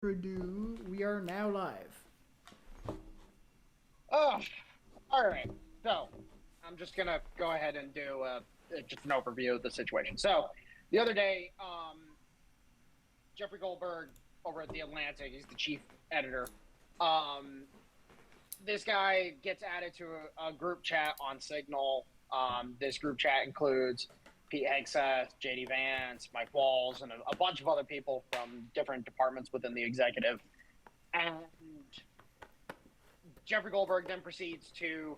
We are now live. Oh, all right. So I'm just gonna go ahead and do just an overview of the situation. So the other day, Jeffrey Goldberg over at the Atlantic, he's the chief editor. Um, this guy gets added to a group chat on Signal. This group chat includes Pete Hegseth, JD Vance, Mike Walls, and a bunch of other people from different departments within the executive. And Jeffrey Goldberg then proceeds to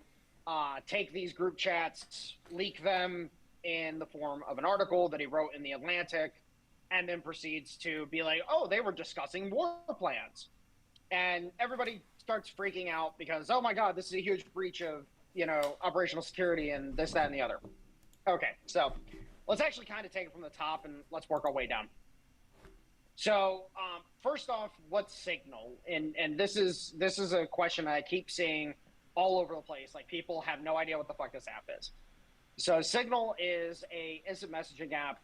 take these group chats, leak them in the form of an article that he wrote in the Atlantic, and then proceeds to be like, "Oh, they were discussing war plans," and everybody starts freaking out because, "Oh my God, this is a huge breach of operational security and this, that, and the other." Okay, so let's actually kind of take it from the top and let's work our way down. So first off, what's Signal? And this is a question I keep seeing all over the place. Like, people have no idea what the fuck this app is. So Signal is a instant messaging app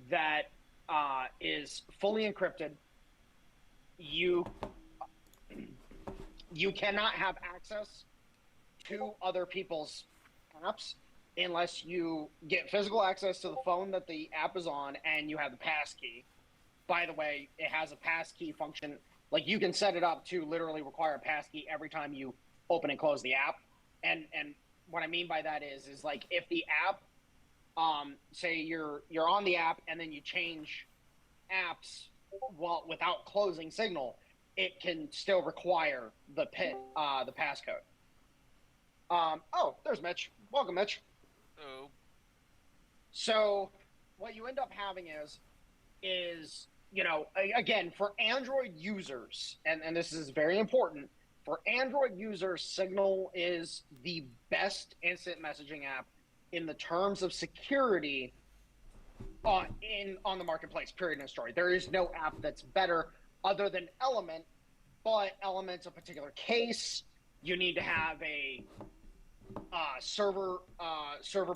that is fully encrypted. You cannot have access to other people's apps unless you get physical access to the phone that the app is on and you have the passkey. By the way, it has a passkey function. Like, you can set it up to literally require a passkey every time you open and close the app. And what I mean by that is like, if the app, say you're on the app and then you change apps without closing Signal, it can still require the passcode. Oh, there's Mitch. Welcome, Mitch. Oh. So what you end up having is again, for Android users, and this is very important, for Android users, Signal is the best instant messaging app in the terms of security on the marketplace, period, in story. There is no app that's better other than Element, but Element's a particular case. You need to have a server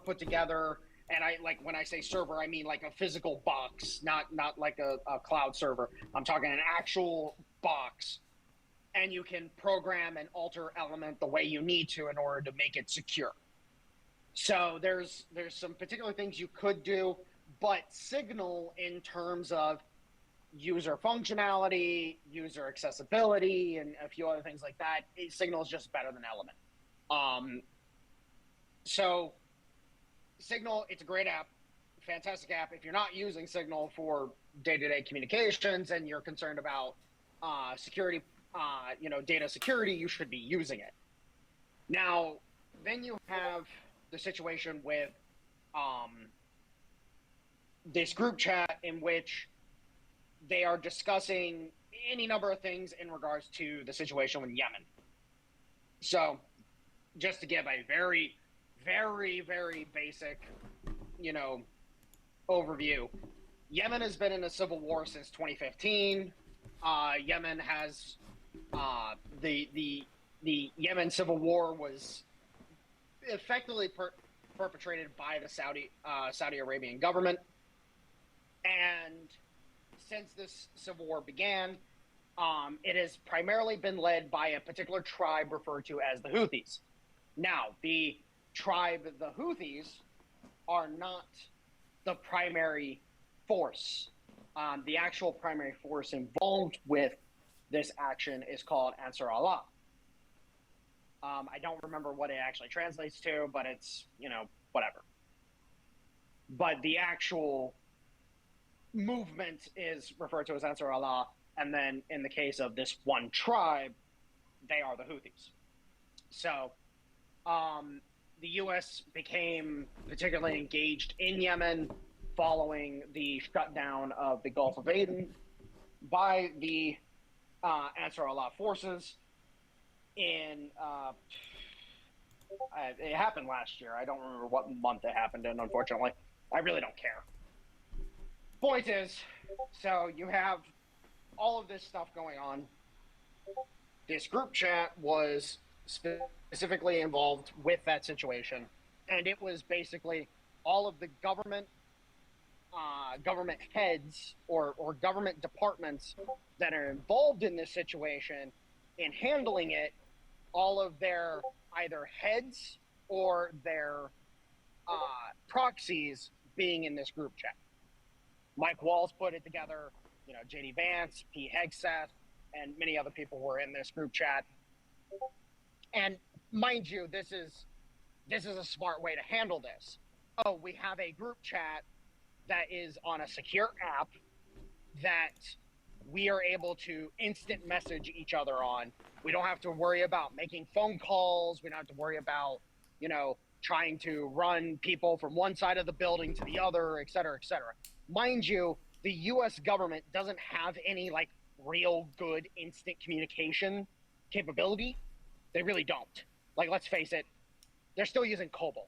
put together. And when I say server, I mean like a physical box, not like a cloud server. I'm talking an actual box. And you can program and alter Element the way you need to in order to make it secure. So there's some particular things you could do, but Signal, in terms of user functionality, user accessibility, and a few other things like that, Signal is just better than Element. So Signal, it's a great app, fantastic app. If you're not using Signal for day-to-day communications and you're concerned about security, data security, you should be using it. Now, then you have the situation with this group chat in which they are discussing any number of things in regards to the situation with Yemen. So, just to give a very, very, very basic, overview. Yemen has been in a civil war since 2015. Yemen has the Yemen civil war was effectively perpetrated by the Saudi Arabian government, and since this civil war began, it has primarily been led by a particular tribe referred to as the Houthis. Now, the tribe, the Houthis, are not the primary force. The actual primary force involved with this action is called Ansar Allah. I don't remember what it actually translates to, but it's, whatever. But the actual movement is referred to as Ansar Allah, and then in the case of this one tribe, they are the Houthis. So, the U.S. became particularly engaged in Yemen following the shutdown of the Gulf of Aden by the Ansar Allah forces. It happened last year. I don't remember what month it happened in, unfortunately. I really don't care. Point is, so you have all of this stuff going on. This group chat was specifically involved with that situation, and it was basically all of the government government heads or government departments that are involved in this situation in handling it, all of their either heads or their proxies being in this group chat. Mike Walls put it together, J.D. Vance, Pete Hegseth, and many other people were in this group chat. And mind you, this is a smart way to handle this. Oh, we have a group chat that is on a secure app that we are able to instant message each other on. We don't have to worry about making phone calls. We don't have to worry about, trying to run people from one side of the building to the other, et cetera, et cetera. Mind you, the U.S. government doesn't have any real good instant communication capability. They really don't. Let's face it, they're still using COBOL.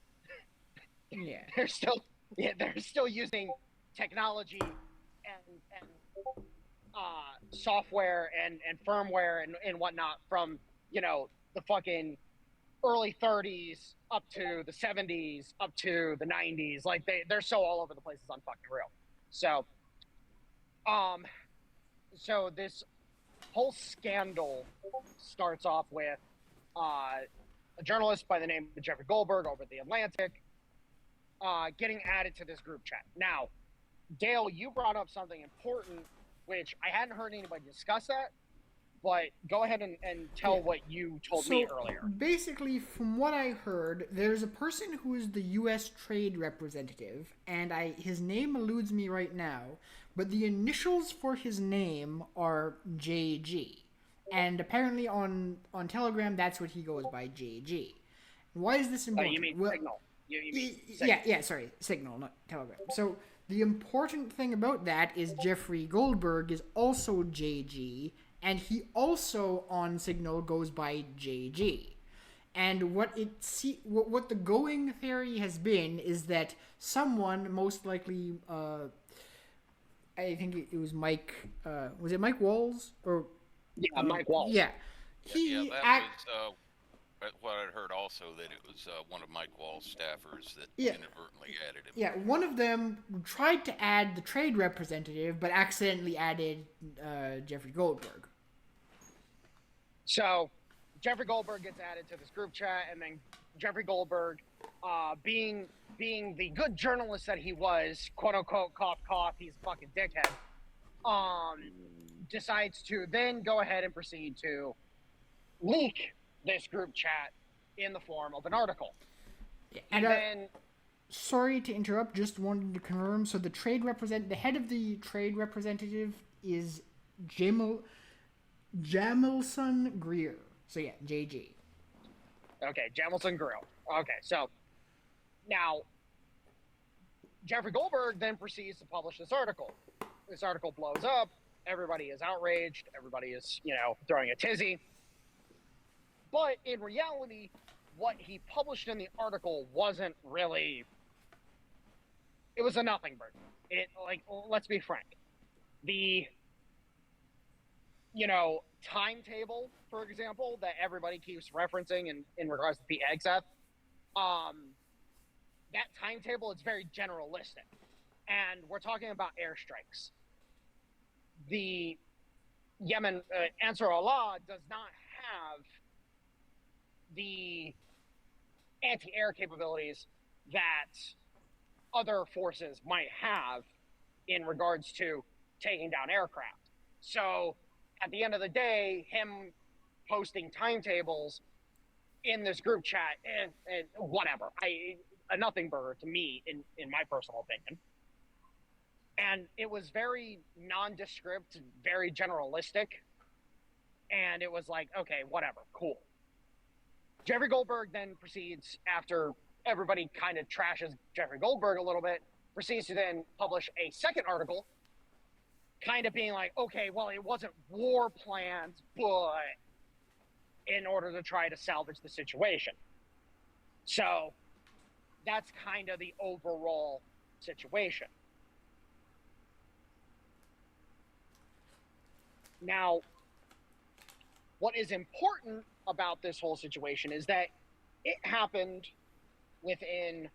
Yeah. They're still using technology and software and firmware and whatnot from the fucking early 30s up to the 70s up to the 90s. They're so all over the place, it's unfucking real. So this whole scandal starts off with a journalist by the name of Jeffrey Goldberg over at The Atlantic getting added to this group chat. Now, Dale, you brought up something important, which I hadn't heard anybody discuss that, but go ahead and tell what you told me earlier. Basically, from what I heard, there's a person who is the U.S. trade representative, and his name eludes me right now, but the initials for his name are JG. And apparently on Telegram, that's what he goes by, JG. Why is this important? You mean Signal. You mean Signal. Yeah, sorry, Signal, not Telegram. So the important thing about that is Jeffrey Goldberg is also JG, and he also on Signal goes by JG. And what the going theory has been is that someone, most likely, I think it was Mike. Was it Mike Walls or? Yeah, Mike Walls. Yeah, what I heard also that it was one of Mike Wall's staffers that inadvertently added him. Yeah, one of them tried to add the trade representative, but accidentally added Jeffrey Goldberg. So, Jeffrey Goldberg gets added to this group chat, and then Jeffrey Goldberg, being the good journalist that he was, quote unquote, cough cough, he's a fucking dickhead, decides to then go ahead and proceed to leak this group chat in the form of an article. And then, sorry to interrupt, just wanted to confirm. So the head of the trade representative is Jamilson Greer. So yeah, JG. Okay, Jamilson Greer. Okay, so now Jeffrey Goldberg then proceeds to publish this article. This article blows up. Everybody is outraged. Everybody is, throwing a tizzy. But in reality, what he published in the article wasn't really... It was a nothing burger. Let's be frank. The, timetable, for example, that everybody keeps referencing in regards to Pete Hegseth, that timetable is very generalistic. And we're talking about airstrikes. The Yemen, Ansar Allah does not have the anti-air capabilities that other forces might have in regards to taking down aircraft. So at the end of the day, him posting timetables in this group chat and whatever, a nothing burger to me in my personal opinion. And it was very nondescript, very generalistic. And it was like, okay, whatever, cool. Jeffrey Goldberg then proceeds, after everybody kind of trashes Jeffrey Goldberg a little bit, proceeds to then publish a second article, kind of being like, okay, well, it wasn't war plans, but in order to try to salvage the situation. So that's kind of the overall situation. Now, what is important about this whole situation is that it happened within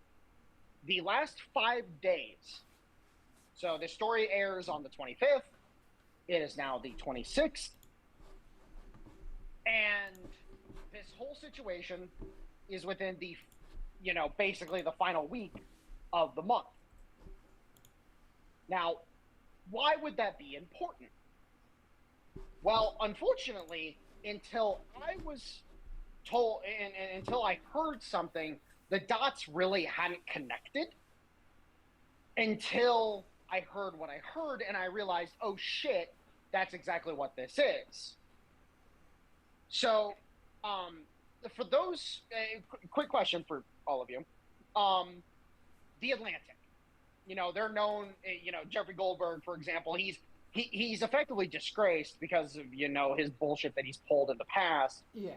the last 5 days So the story airs on the 25th. It is now the 26th. And this whole situation is within the, basically the final week of the month. Now, why would that be important? Well, unfortunately, until I was told and until I heard something, the dots really hadn't connected until I heard what I heard and I realized, oh shit, that's exactly what this is. So, for those, quick question for all of you. The Atlantic, they're known, Jeffrey Goldberg, for example, he's effectively disgraced because of, his bullshit that he's pulled in the past. Yeah.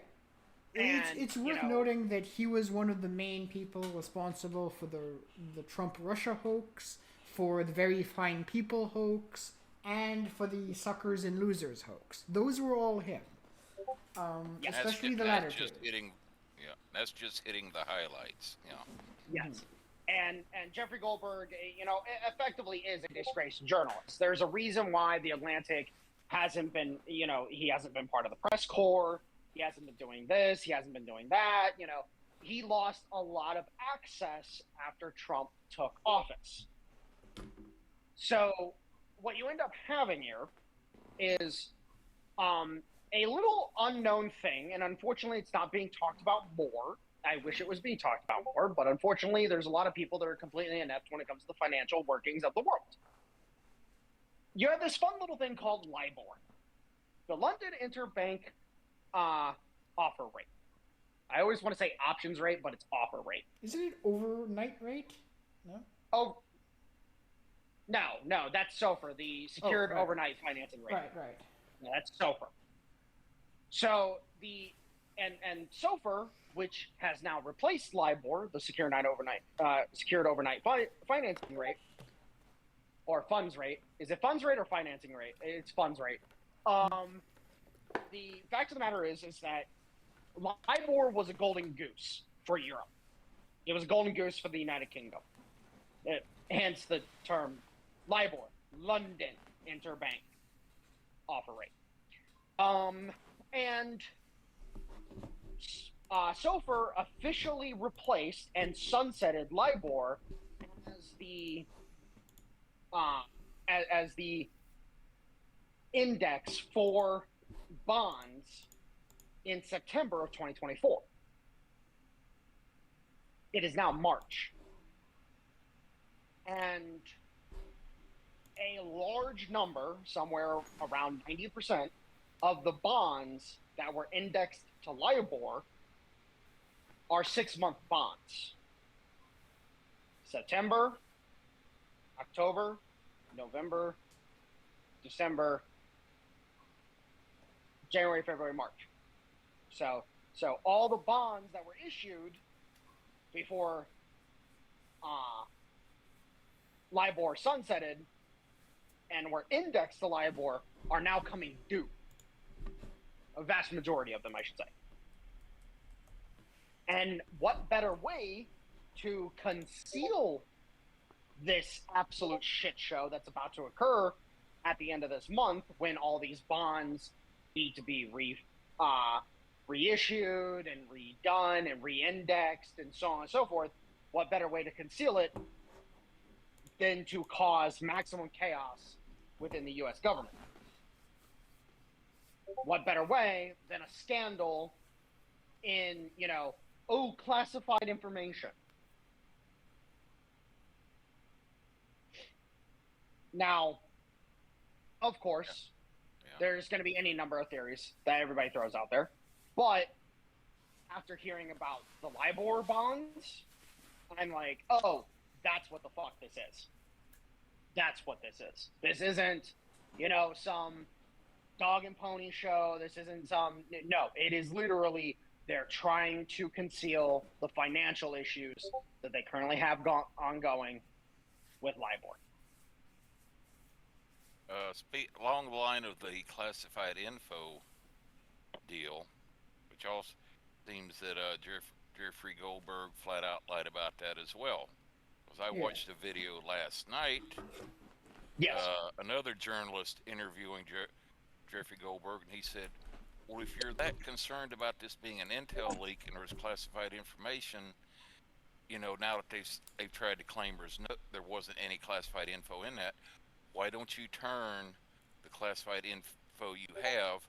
It's worth noting that he was one of the main people responsible for the Trump-Russia hoax, for the Very Fine People hoax, and for the Suckers and Losers hoax. Those were all him. Especially the latter two. That's just hitting the highlights. Yeah. Yes. And Jeffrey Goldberg, effectively is a disgraced journalist. There's a reason why the Atlantic hasn't been, he hasn't been part of the press corps. He hasn't been doing this. He hasn't been doing that. He lost a lot of access after Trump took office. So what you end up having here is a little unknown thing, and unfortunately it's not being talked about more. I wish it was being talked about more, but unfortunately there's a lot of people that are completely inept when it comes to the financial workings of the world. You have this fun little thing called LIBOR, the London Interbank offer rate. I always want to say options rate, but it's offer rate. Isn't it overnight rate? No? Oh, no, that's SOFR, the secured overnight financing rate. Right. No, that's SOFR. So and SOFR, which has now replaced LIBOR, the secured overnight financing rate, or funds rate. Is it funds rate or financing rate? It's funds rate. The fact of the matter is that LIBOR was a golden goose for Europe. It was a golden goose for the United Kingdom. Hence the term LIBOR, London Interbank offer rate. And SOFR officially replaced and sunsetted LIBOR as the index for bonds in September of 2024. It is now March. And a large number, somewhere around 90%, of the bonds that were indexed to LIBOR are 6-month bonds. September, October, November, December, January, February, March. So all the bonds that were issued before LIBOR sunsetted and were indexed to LIBOR are now coming due. A vast majority of them, I should say. And what better way to conceal this absolute shit show that's about to occur at the end of this month, when all these bonds need to be reissued and redone and reindexed and so on and so forth? What better way to conceal it than to cause maximum chaos within the U.S. government? What better way than a scandal in, classified information? Now, of course, there's going to be any number of theories that everybody throws out there. But after hearing about the LIBOR bonds, I'm like, oh, that's what the fuck this is. That's what this is. This isn't, some dog and pony show. This isn't no, it is literally they're trying to conceal the financial issues that they currently have ongoing with LIBOR. Along the line of the classified info deal, which also seems that Jeffrey Goldberg flat out lied about that as well. Because I watched a video last night Yes. another journalist interviewing Jeffrey Goldberg, and he said, "Well, if you're that concerned about this being an intel leak and there's classified information, now that they've tried to claim there wasn't any classified info in that, why don't you turn the classified info you have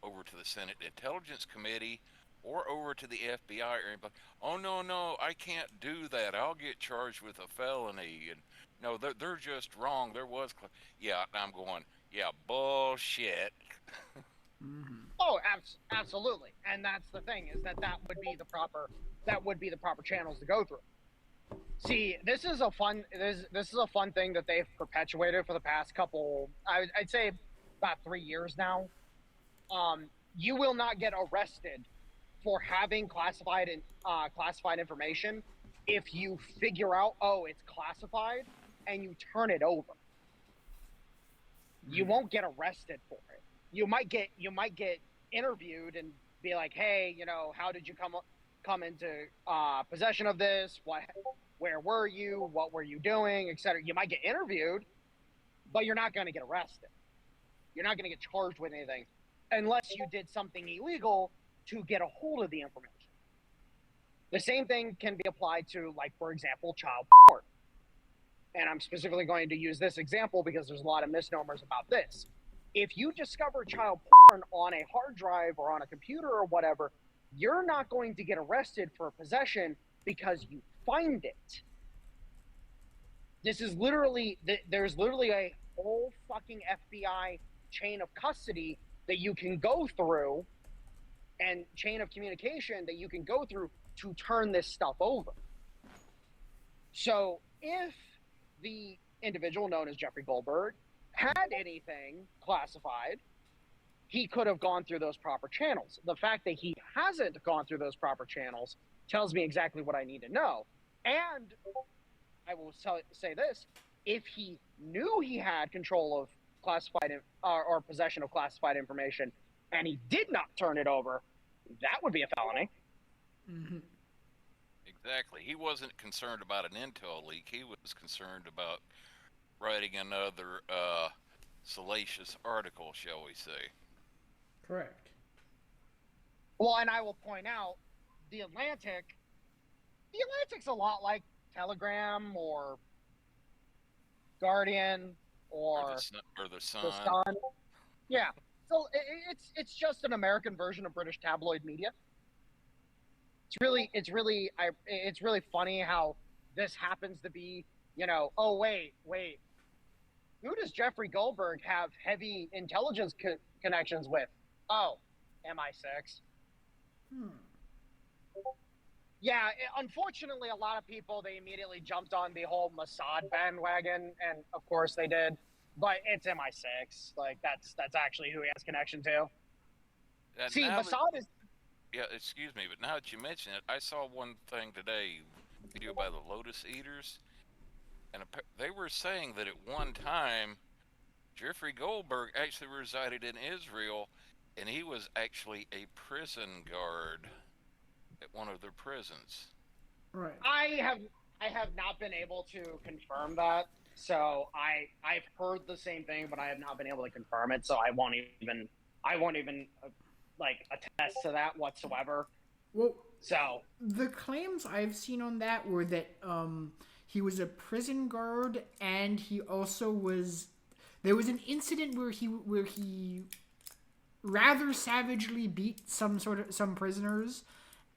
over to the Senate Intelligence Committee or over to the FBI or anybody? Oh, no, I can't do that. I'll get charged with a felony. And no, they're just wrong. There was, yeah, I'm going, yeah, bullshit. Oh, absolutely. And that's the thing, is that would be the proper channels to go through. See, this is a fun thing that they've perpetuated for the past couple, I'd say about 3 years now. You will not get arrested for having classified information if you figure out, oh, it's classified, and you turn it over. You won't get arrested for it. You might get interviewed and be like, hey, how did you come into possession of this? Where were you? What were you doing? Etc. You might get interviewed, but you're not going to get arrested. You're not going to get charged with anything unless you did something illegal to get a hold of the information. The same thing can be applied to, like, for example, child porn. And I'm specifically going to use this example because there's a lot of misnomers about this. If you discover child porn on a hard drive or on a computer or whatever, you're not going to get arrested for possession because you find it. There's literally a whole fucking FBI chain of custody that you can go through, and chain of communication that you can go through to turn this stuff over. So if the individual known as Jeffrey Goldberg had anything classified, he could have gone through those proper channels. The fact that he hasn't gone through those proper channels tells me exactly what I need to know. And I will say this: if he knew he had control of classified or possession of classified information, and he did not turn it over, that would be a felony. Mm-hmm. Exactly. He wasn't concerned about an intel leak. He was concerned about writing another salacious article, shall we say. Correct. Well, and I will point out, the Atlantic's a lot like Telegram or Guardian or the Sun. The Sun. Yeah. So it's just an American version of British tabloid media. It's really funny how this happens to be, oh, wait. Who does Jeffrey Goldberg have heavy intelligence connections with? Oh, MI6. Yeah, unfortunately, a lot of people, they immediately jumped on the whole Mossad bandwagon, and of course they did. But it's MI6. Like, that's actually who he has connection to. See, Mossad is... Yeah, excuse me, but now that you mention it, I saw one thing today, video by the Lotus Eaters, and they were saying that at one time, Jeffrey Goldberg actually resided in Israel, and he was actually a prison guard at one of their prisons. Right. I have not been able to confirm that, so I've heard the same thing, but I have not been able to confirm it, so I won't even like attest to that whatsoever. Well, so the claims I've seen on that were that he was a prison guard, and he also was. There was an incident where he rather savagely beat some prisoners,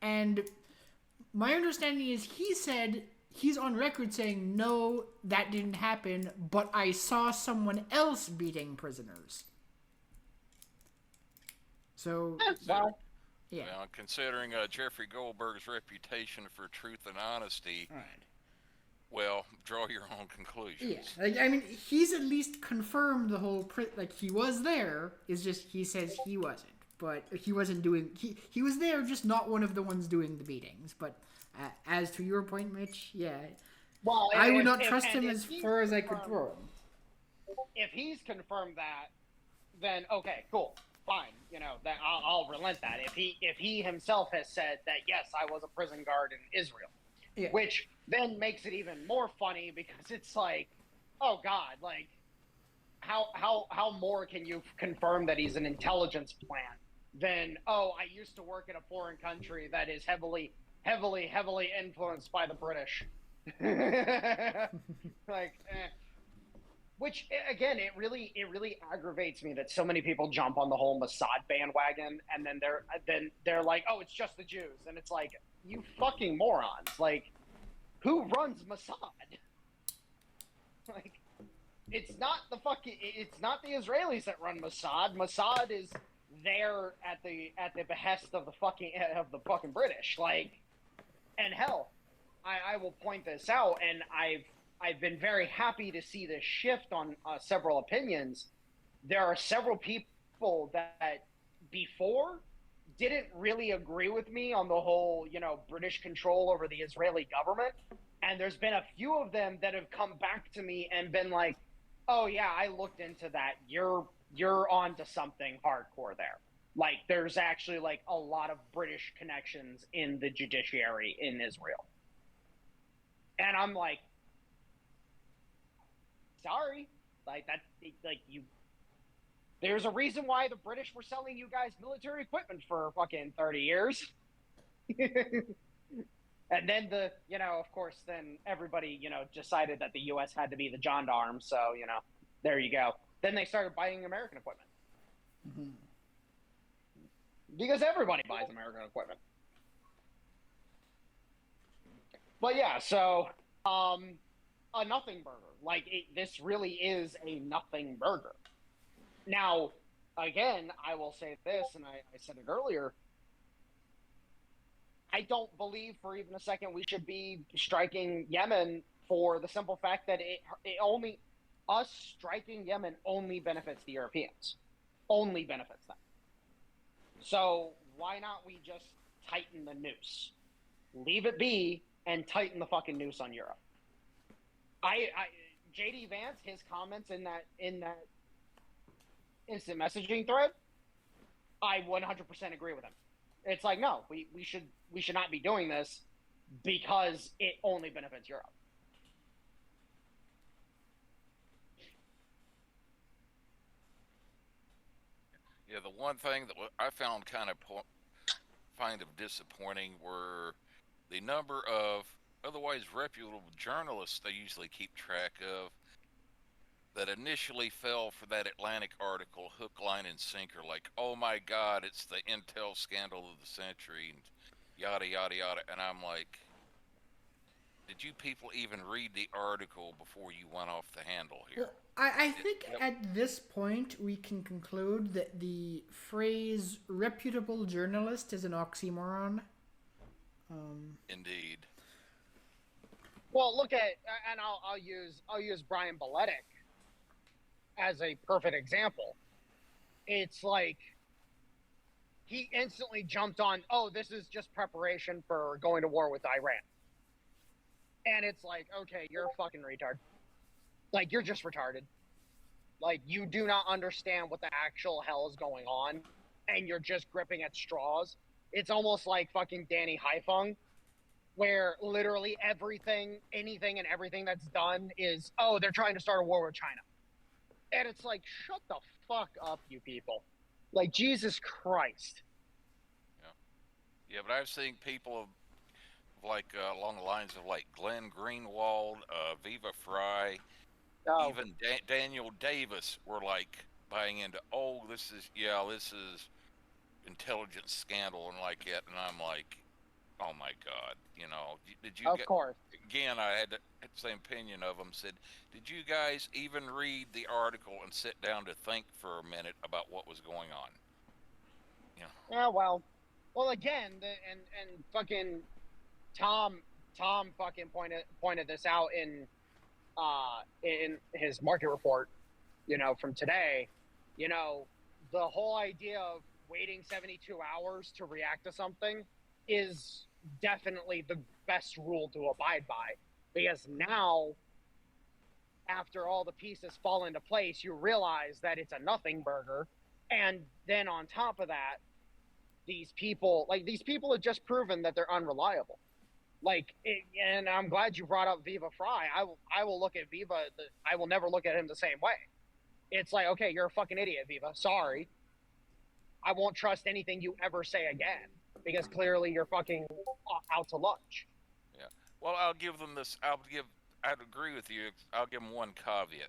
and my understanding is he said he's on record saying no, that didn't happen, but I saw someone else beating prisoners. So, well, yeah. Well, considering Jeffrey Goldberg's reputation for truth and honesty, right. Well, draw your own conclusions. Yeah, I mean, he's at least confirmed the whole he was there. It's just he says he wasn't, but he wasn't doing. He was there, just not one of the ones doing the beatings. But as to your point, Mitch, yeah. Well, I would not trust him as far as I could throw him. If he's confirmed that, then okay, cool. Fine, that I'll relent that. If he himself has said that, yes, I was a prison guard in Israel, which then makes it even more funny because it's like, oh God, like how more can you confirm that he's an intelligence plant than, oh, I used to work in a foreign country that is heavily influenced by the British. Like, which again, it really aggravates me that so many people jump on the whole Mossad bandwagon, and then they're like, oh, it's just the Jews, and it's like, you fucking morons! Like, who runs Mossad? Like, it's not the Israelis that run Mossad. Mossad is there at the behest of the fucking British. Like, and hell, I will point this out, and I've been very happy to see this shift on several opinions. There are several people that before didn't really agree with me on the whole, British control over the Israeli government. And there's been a few of them that have come back to me and been like, oh yeah, I looked into that. You're onto something hardcore there. Like, there's actually like a lot of British connections in the judiciary in Israel. And I'm like, sorry, like that, like you. There's a reason why the British were selling you guys military equipment for fucking 30 years. And then of course, then everybody, decided that the U.S. had to be the gendarme. So, there you go. Then they started buying American equipment. Mm-hmm. Because everybody buys American equipment. But yeah, so, a nothing burger. Like, this really is a nothing burger. Now, again, I will say this, and I said it earlier, I don't believe for even a second we should be striking Yemen for the simple fact that us striking Yemen only benefits the Europeans. Only benefits them. So why not we just tighten the noose? Leave it be and tighten the fucking noose on Europe. JD Vance, his comments in that instant messaging thread, I 100% agree with him. It's like, no, we should not be doing this because it only benefits Europe. Yeah, the one thing that I found kind of disappointing were the number of otherwise reputable journalists they usually keep track of that initially fell for that Atlantic article hook, line, and sinker, like, oh my God, it's the intel scandal of the century, and yada, yada, yada. And I'm like, did you people even read the article before you went off the handle here? Well, I think at this point we can conclude that the phrase reputable journalist is an oxymoron. Indeed. Well, look at, and I'll use Brian Beletic as a perfect example. It's like he instantly jumped on, oh, this is just preparation for going to war with Iran. And it's like, okay, you're a fucking retard. Like, you're just retarded. Like, you do not understand what the actual hell is going on, and you're just gripping at straws. It's almost like fucking Danny Haifeng, where literally anything and everything that's done is, oh, they're trying to start a war with China. And it's like, shut the fuck up, you people. Like, Jesus Christ. Yeah, but I've seen people like along the lines of like Glenn Greenwald, Viva Fry, even Daniel Davis were like buying into, oh, this is intelligence scandal and like it. And I'm like, oh my God, did you? Of course. Again, I had the same opinion of them. Said, did you guys even read the article and sit down to think for a minute about what was going on? Yeah, well, again, and fucking Tom fucking pointed this out in his market report, from today. The whole idea of waiting 72 hours to react to something is definitely the best rule to abide by, because now, after all the pieces fall into place, you realize that it's a nothing burger. And then on top of that, these people have just proven that they're unreliable. And I'm glad you brought up Viva Fry. I will look at Viva. I will never look at him the same way. it's like, okay, you're a fucking idiot, Viva. Sorry. I won't trust anything you ever say again because clearly you're fucking out to lunch. Yeah. Well, I'll give them this. I'd agree with you. I'll give them one caveat.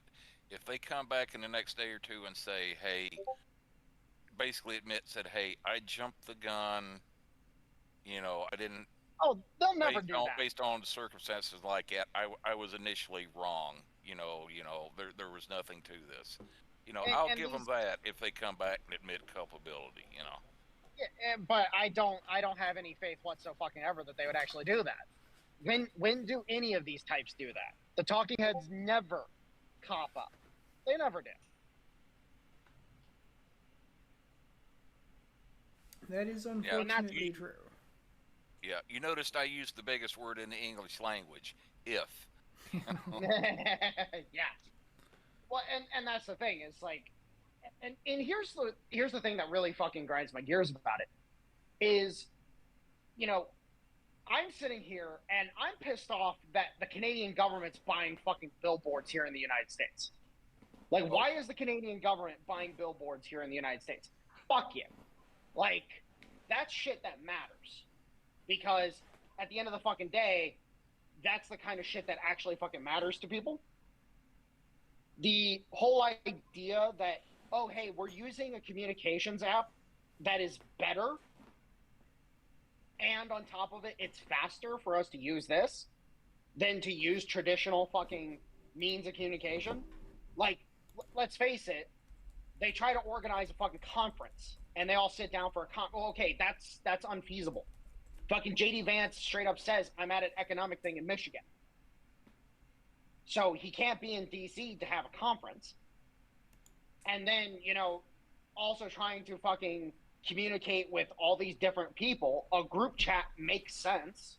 If they come back in the next day or two and say, "Hey," basically said, "Hey, I jumped the gun. I didn't." Oh, they'll never do that. Based on the circumstances like that, I was initially wrong. There was nothing to this. I'll give them that if they come back and admit culpability. Yeah, but I don't have any faith whatsoever that they would actually do that. When do any of these types do that? The talking heads never cop up. They never do. That is unfortunately true. Yeah, you noticed I used the biggest word in the English language, if. Yeah. Well, and that's the thing. It's like, and here's the thing that really fucking grinds my gears about it is, I'm sitting here and I'm pissed off that the Canadian government's buying fucking billboards here in the United States. Like, why is the Canadian government buying billboards here in the United States? Fuck you. Like, that's shit that matters. Because at the end of the fucking day, that's the kind of shit that actually fucking matters to people. The whole idea that, oh, hey, we're using a communications app that is better, and on top of it, it's faster for us to use this than to use traditional fucking means of communication. Like, let's face it, they try to organize a fucking conference, and they all sit down for a well, okay, that's unfeasible. Fucking JD Vance straight up says, I'm at an economic thing in Michigan. So he can't be in DC to have a conference. And then, also trying to fucking communicate with all these different people. A group chat makes sense,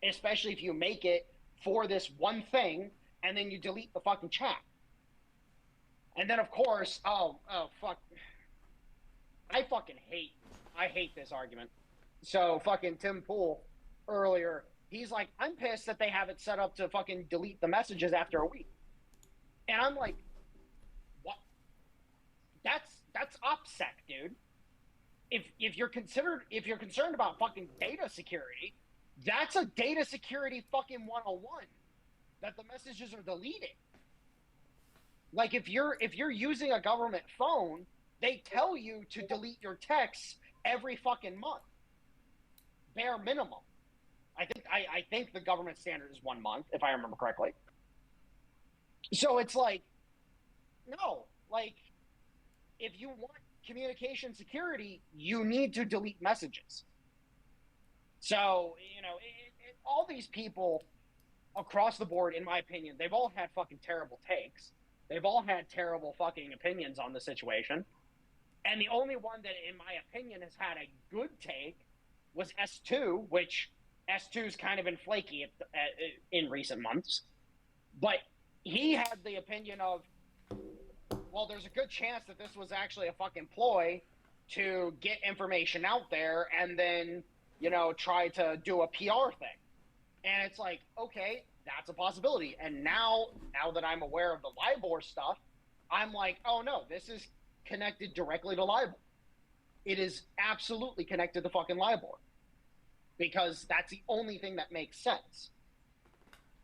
especially if you make it for this one thing and then you delete the fucking chat. And then, of course, fuck. I hate this argument. So fucking Tim Pool earlier, he's like, I'm pissed that they have it set up to fucking delete the messages after a week. And I'm like, what? That's OPSEC, dude. If you're concerned about fucking data security, that's a data security fucking 101 that the messages are deleting. Like if you're using a government phone, they tell you to delete your texts every fucking month. Bare minimum. I think the government standard is 1 month, if I remember correctly. So it's like, no, like if you want communication security, you need to delete messages. So, all these people across the board, in my opinion, they've all had fucking terrible takes. They've all had terrible fucking opinions on the situation. And the only one that, in my opinion, has had a good take was S2, which S2's kind of been flaky in recent months. But he had the opinion of, well, there's a good chance that this was actually a fucking ploy to get information out there and then, try to do a PR thing. And it's like, okay, that's a possibility. And now that I'm aware of the LIBOR stuff, I'm like, oh no, this is connected directly to LIBOR. It is absolutely connected to fucking LIBOR. Because that's the only thing that makes sense.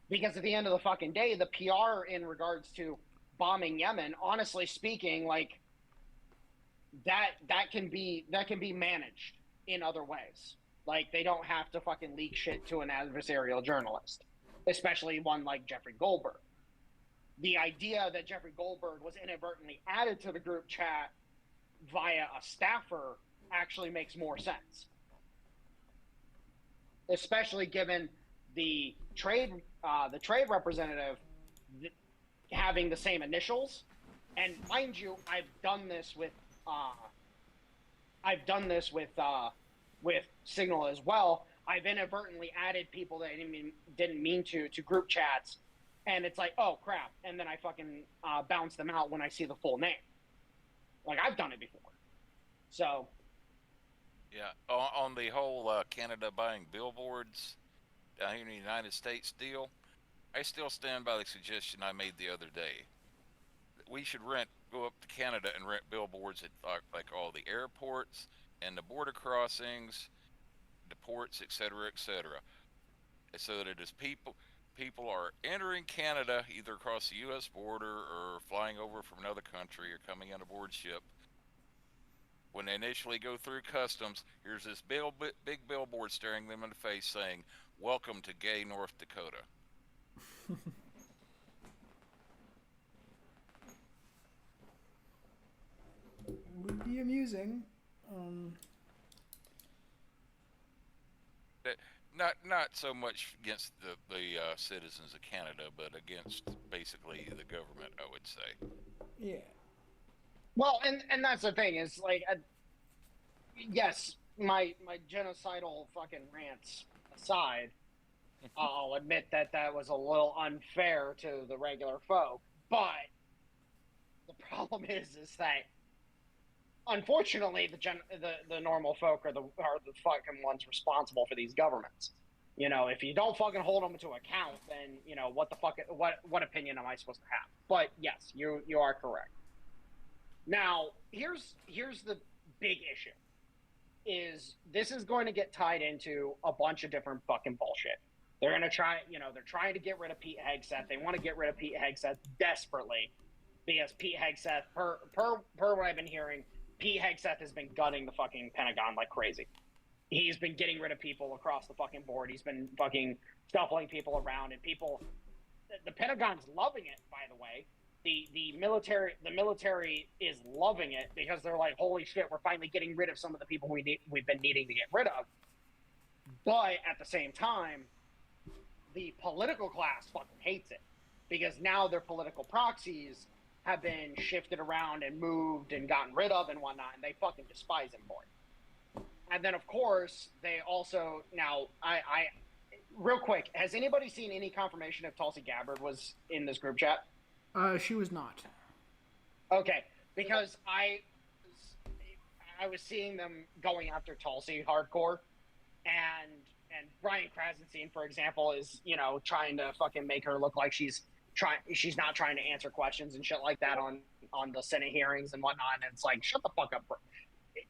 Because at the end of the fucking day, the PR in regards to bombing Yemen, honestly speaking, like that can be managed in other ways. Like they don't have to fucking leak shit to an adversarial journalist, especially one like Jeffrey Goldberg. The idea that Jeffrey Goldberg was inadvertently added to the group chat via a staffer actually makes more sense. Especially given the trade representative having the same initials, and mind you, I've done this with Signal as well. I've inadvertently added people that I didn't mean to group chats, and it's like, oh crap, and then I fucking bounce them out when I see the full name. Like I've done it before, so. Yeah, on the whole Canada buying billboards down here in the United States deal, I still stand by the suggestion I made the other day. We should rent go up to Canada and rent billboards at like all the airports and the border crossings, the ports, etc., etc. So that as people are entering Canada either across the U.S. border or flying over from another country or coming on a board ship, when they initially go through customs, here's this big billboard staring them in the face saying, "Welcome to gay North Dakota." Would be amusing. That, not so much against the citizens of Canada, but against basically the government, I would say. Yeah. Well, and that's the thing is like, yes, my genocidal fucking rants aside, I'll admit that was a little unfair to the regular folk. But the problem is that unfortunately the normal folk are the fucking ones responsible for these governments. You know, if you don't fucking hold them to account, then you know what the fuck what opinion am I supposed to have? But yes, you are correct. Now, here's the big issue. Is this is going to get tied into a bunch of different fucking bullshit. They're going to try, they're trying to get rid of Pete Hegseth. They want to get rid of Pete Hegseth desperately because Pete Hegseth, per what I've been hearing, Pete Hegseth has been gunning the fucking Pentagon like crazy. He's been getting rid of people across the fucking board. He's been fucking shuffling people around, and the Pentagon's loving it, by the way. The military is loving it because they're like, holy shit, we're finally getting rid of some of the people we've been needing to get rid of. But at the same time, the political class fucking hates it because now their political proxies have been shifted around and moved and gotten rid of and whatnot, and they fucking despise him for it. And then, of course, they also now I real quick, has anybody seen any confirmation if Tulsi Gabbard was in this group chat? She was not. Okay, because I was seeing them going after Tulsi hardcore, and Brian Krasenstein, for example, is trying to fucking make her look like she's not trying to answer questions and shit like that on the Senate hearings and whatnot. And it's like, shut the fuck up, bro.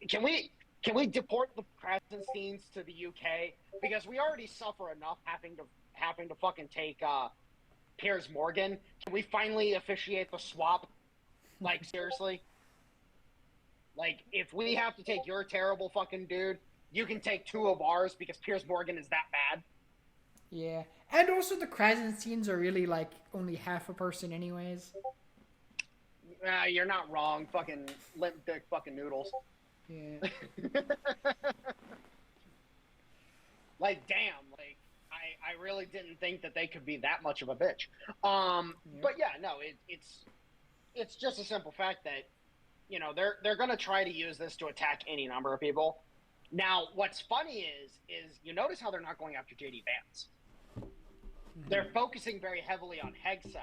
Can we deport the Krasensteins to the UK because we already suffer enough having to fucking take Piers Morgan? Can we finally officiate the swap? Like, seriously? Like, if we have to take your terrible fucking dude, you can take two of ours because Piers Morgan is that bad? Yeah. And also the Krasensteins are really, like, only half a person anyways. You're not wrong. Fucking limp dick fucking noodles. Yeah. Like, damn. Like, I really didn't think that they could be that much of a bitch. But yeah, no, it's just a simple fact that, they're going to try to use this to attack any number of people. Now, what's funny is you notice how they're not going after J.D. Vance. Mm-hmm. They're focusing very heavily on Hegseth.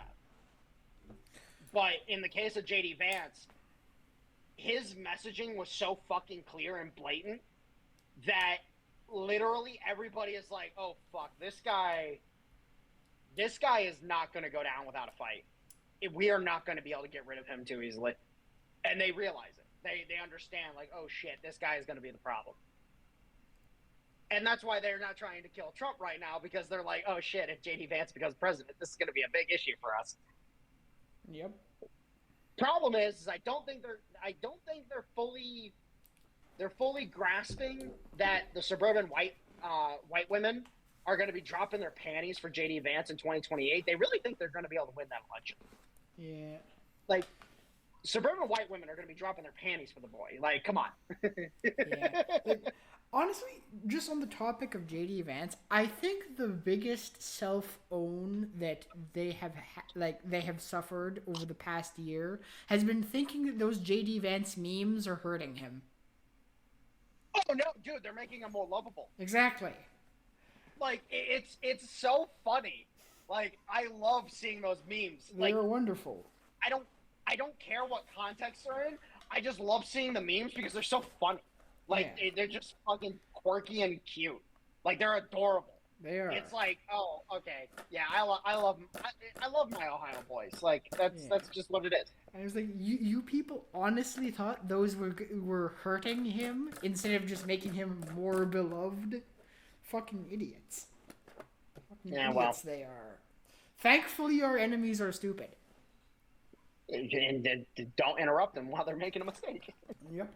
But in the case of J.D. Vance, his messaging was so fucking clear and blatant that literally everybody is like, oh, fuck, this guy is not going to go down without a fight. We are not going to be able to get rid of him too easily. And they realize it. They understand, like, oh, shit, this guy is going to be the problem. And that's why they're not trying to kill Trump right now, because they're like, oh, shit, if J.D. Vance becomes president, this is going to be a big issue for us. Yep. Problem is I don't think they're fully grasping that the suburban white women are going to be dropping their panties for J.D. Vance in 2028. They really think they're going to be able to win that election. Yeah. Like, suburban white women are going to be dropping their panties for the boy. Like, come on. Yeah. Like, honestly, just on the topic of J.D. Vance, I think the biggest self-own that they have suffered over the past year has been thinking that those J.D. Vance memes are hurting him. Oh no, dude, they're making him more lovable. Exactly. Like, it's so funny. Like, I love seeing those memes. They're wonderful. I don't care what context they're in. I just love seeing the memes because they're so funny. Like, they're just fucking quirky and cute. Like, they're adorable. They are. It's like, oh, okay, yeah, I love my Ohio boys. Like that's just what it is. I was like, you people honestly thought those were hurting him instead of just making him more beloved? Fucking idiots. Fucking Yeah, idiots they are. Thankfully, our enemies are stupid. And don't interrupt them while they're making a mistake. Yep.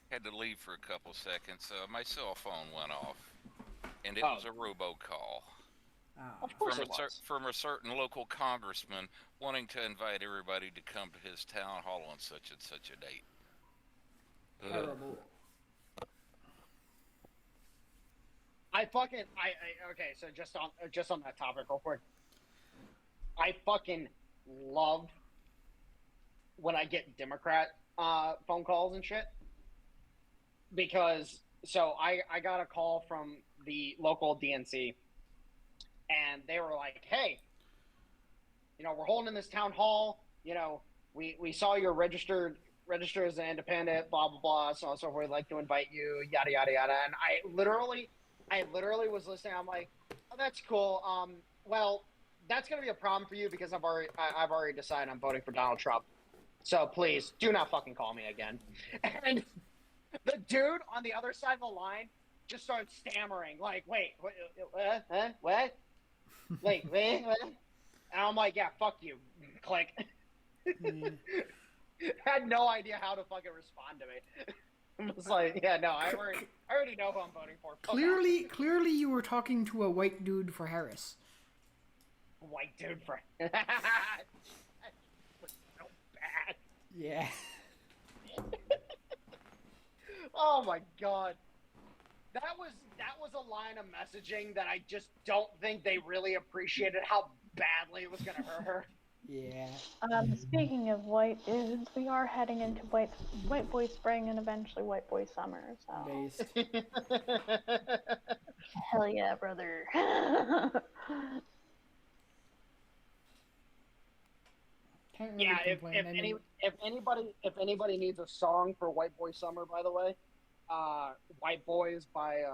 Had to leave for a couple seconds. My cell phone went off, and it Oh. was a robocall Of course it was. from a certain local congressman wanting to invite everybody to come to his town hall on such and such a date. Terrible. Okay, so just on that topic real quick. I fucking love when I get Democrat phone calls and shit. Because so I got a call from the local DNC and they were like, "Hey, we're holding this town hall, we saw you're registered as an independent, blah blah blah, so on and so forth. We'd like to invite you, yada yada yada." And I literally was listening. I'm like, "Oh, that's cool. Well, that's gonna be a problem for you because I've already decided I'm voting for Donald Trump. So please do not fucking call me again." And the dude on the other side of the line just started stammering, like, "Wait, what? What? Wait, what?" And I'm like, "Yeah, fuck you." Click. Had no idea how to fucking respond to me. I was like, "Yeah, no, I already know who I'm voting for." Fuck off. Clearly, you were talking to a white dude for Harris. White dude for that was so bad. Yeah. Oh my god. That was a line of messaging that I just don't think they really appreciated how badly it was gonna hurt her. Yeah. Speaking of white dudes, we are heading into white boy spring and eventually white boy summer. So Based. hell yeah, brother. Can't really Yeah, complain. if anybody needs a song for White Boy Summer, by the way, White Boys by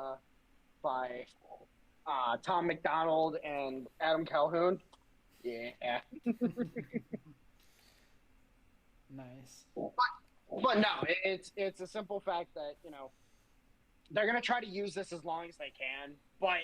Tom McDonald and Adam Calhoun. Yeah. Nice. But no, it's a simple fact that they're gonna try to use this as long as they can. But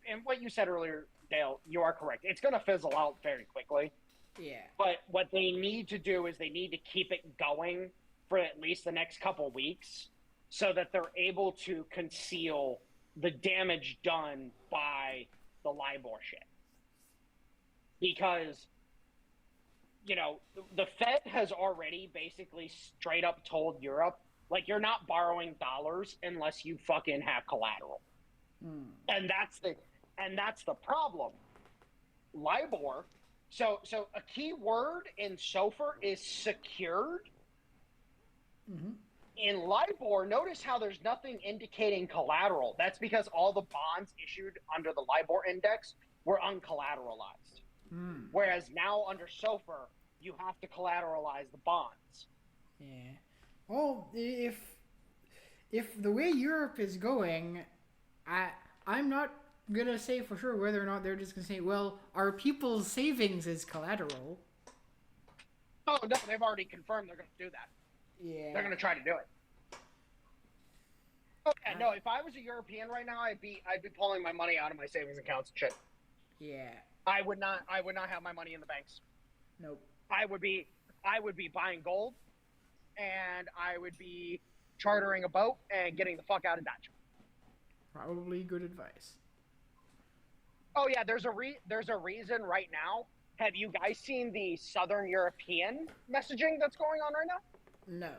and what you said earlier, Dale, you are correct. It's gonna fizzle out very quickly. Yeah. But what they need to do is they need to keep it going for at least the next couple weeks so that they're able to conceal the damage done by the LIBOR shit. Because, the Fed has already basically straight up told Europe, like, you're not borrowing dollars unless you fucking have collateral. And that's the problem. LIBOR. So a key word in SOFR is secured. Mm-hmm. In LIBOR, notice how there's nothing indicating collateral. That's because all the bonds issued under the LIBOR index were uncollateralized. Whereas now under SOFR, you have to collateralize the bonds. Yeah. Well, if the way Europe is going, I'm not gonna say for sure whether or not they're just gonna say, well, our people's savings is collateral. Oh no, they've already confirmed they're gonna do that. Yeah. They're gonna try to do it. Okay, no, if I was a European right now, I'd be pulling my money out of my savings accounts and shit. Yeah. I would not have my money in the banks. Nope. I would be buying gold, and I would be chartering a boat and getting the fuck out of Dodge. Probably good advice. Oh yeah, there's a reason right now. Have you guys seen the Southern European messaging that's going on right now? No.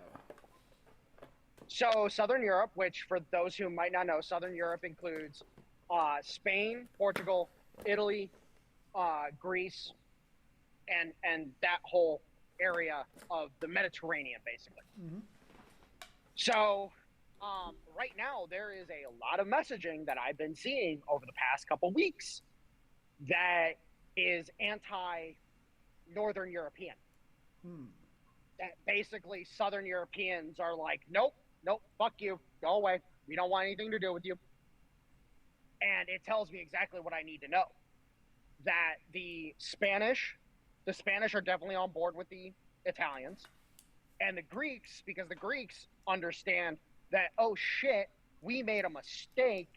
So Southern Europe, which for those who might not know, Southern Europe includes Spain, Portugal, Italy, Greece, and that whole area of the Mediterranean, basically. Mm-hmm. So right now there is a lot of messaging that I've been seeing over the past couple weeks that is anti-Northern European. That basically Southern Europeans are like, nope, fuck you, go away. We don't want anything to do with you. and it tells me exactly what I need to know. That the Spanish are definitely on board with the Italians, and the Greeks, because the Greeks understand that, oh shit, we made a mistake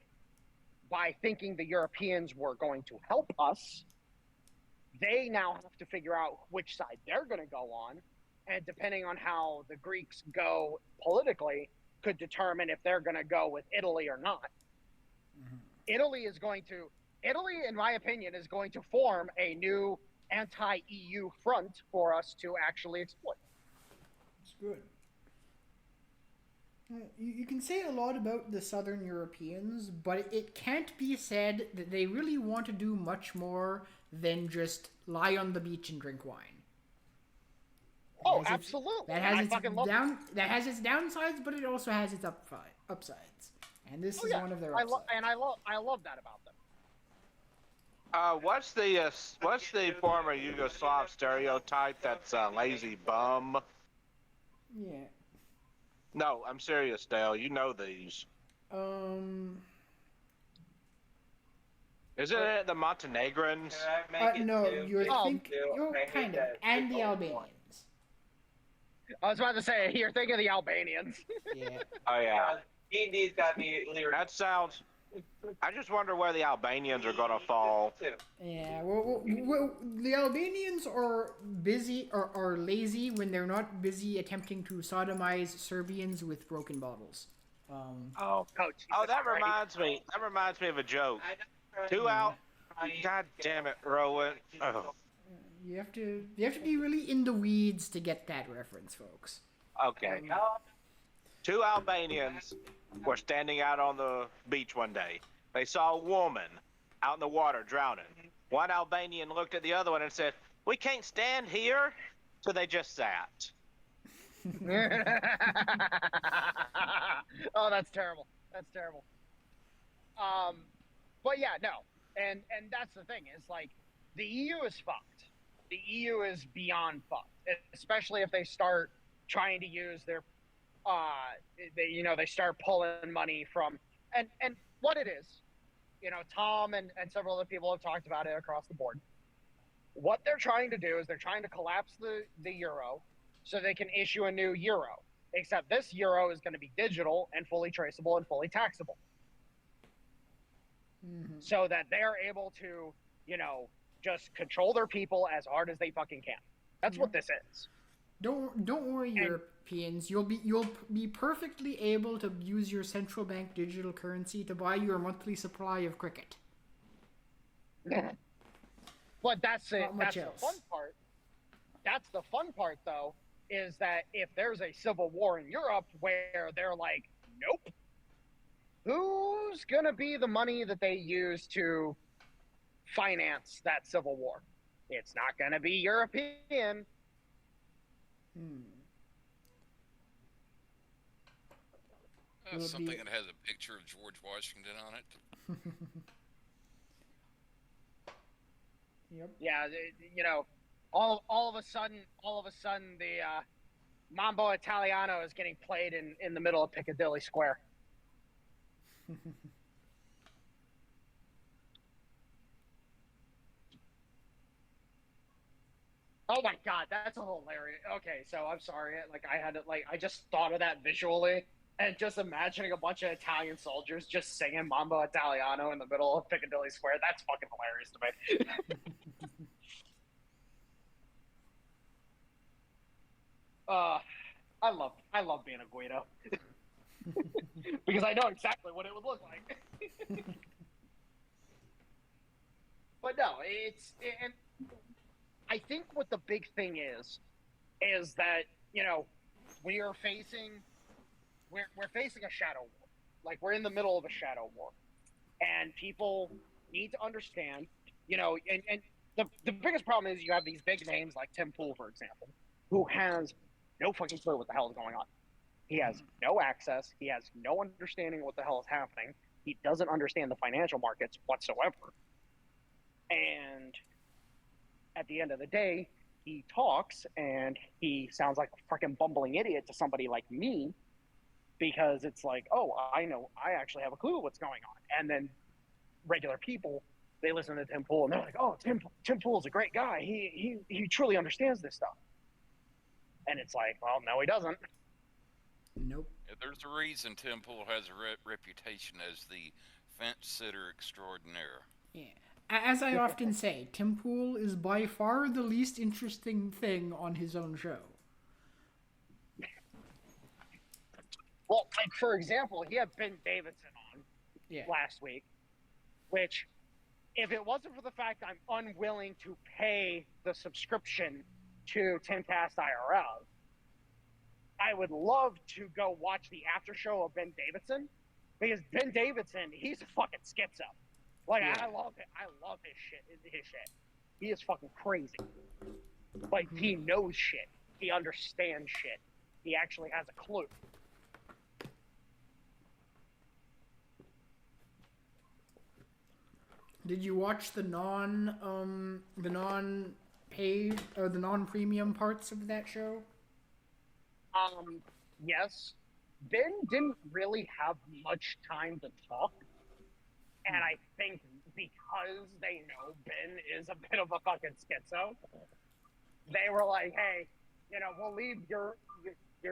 by thinking the Europeans were going to help us. They now have to figure out which side they're going to go on, and depending on how the Greeks go politically, could determine if they're going to go with Italy or not. Mm-hmm. Italy, in my opinion, is going to form a new anti-EU front for us to actually exploit. That's good. You can say a lot about the Southern Europeans, but it can't be said that they really want to do much more than just lie on the beach and drink wine. Oh, absolutely. That has its downsides, but it also has its upsides. And this is one of their upsides. I love that about them. What's the former Yugoslav stereotype that's a lazy bum? Yeah. No, I'm serious, Dale. You know these. Isn't it the Montenegrins? No, you're kind of, and the Albanians. I was about to say, you're thinking of the Albanians. Yeah. Oh yeah. D&D's got me lyric. That sounds. I just wonder where the Albanians are gonna fall. Yeah, well, the Albanians are busy or lazy when they're not busy attempting to sodomize Serbians with broken bottles. That reminds me. That reminds me of a joke. God damn it, Rowan. Oh. You have to be really in the weeds to get that reference, folks. Okay. Two Albanians were standing out on the beach one day. They saw a woman out in the water drowning. One Albanian looked at the other one and said, "We can't stand here." So they just sat. Oh, that's terrible. That's terrible. But yeah, no. And that's the thing, is like, the EU is fucked. The EU is beyond fucked, especially if they start trying to use their they start pulling money from, and what it is, Tom and several other people have talked about it across the board. What they're trying to do is they're trying to collapse the euro so they can issue a new euro, except this euro is going to be digital and fully traceable and fully taxable. Mm-hmm. So that they're able to, just control their people as hard as they fucking can. That's what this is. Don't worry, Europeans. You'll be perfectly able to use your central bank digital currency to buy your monthly supply of cricket. But that's the fun part. That's the fun part, though, is that if there's a civil war in Europe where they're like, nope, who's gonna be the money that they use to finance that civil war? It's not gonna be European. Something that has a picture of George Washington on it. Yep. Yeah, all of a sudden, the Mambo Italiano is getting played in the middle of Piccadilly Square. Oh my god, that's hilarious. Okay, so I'm sorry. I just thought of that visually, and just imagining a bunch of Italian soldiers just singing Mambo Italiano in the middle of Piccadilly Square. That's fucking hilarious to me. I love being a Guido. Because I know exactly what it would look like. But no, and I think what the big thing is that, we're facing a shadow war. Like, we're in the middle of a shadow war. And people need to understand, and the biggest problem is you have these big names like Tim Pool, for example, who has no fucking clue what the hell is going on. He has no access. He has no understanding of what the hell is happening. He doesn't understand the financial markets whatsoever. And at the end of the day, he talks and he sounds like a freaking bumbling idiot to somebody like me, because it's like, oh, I know, I actually have a clue what's going on. And then regular people, they listen to Tim Pool and they're like, "Oh, Tim Pool's a great guy. He truly understands this stuff." And it's like, well, no, he doesn't. Nope. There's a reason Tim Pool has a reputation as the fence sitter extraordinaire. Yeah. As I often say, Tim Pool is by far the least interesting thing on his own show. Well, like for example, he had Ben Davidson on last week, which, if it wasn't for the fact I'm unwilling to pay the subscription to Timcast IRL, I would love to go watch the after show of Ben Davidson, because Ben Davidson, he's a fucking schizo. Like, I love it. I love his shit. He is fucking crazy. Like, he knows shit. He understands shit. He actually has a clue. Did you watch the non-paid or the non-premium parts of that show? Yes. Ben didn't really have much time to talk. And I think because they know Ben is a bit of a fucking schizo, they were like, "Hey, we'll leave your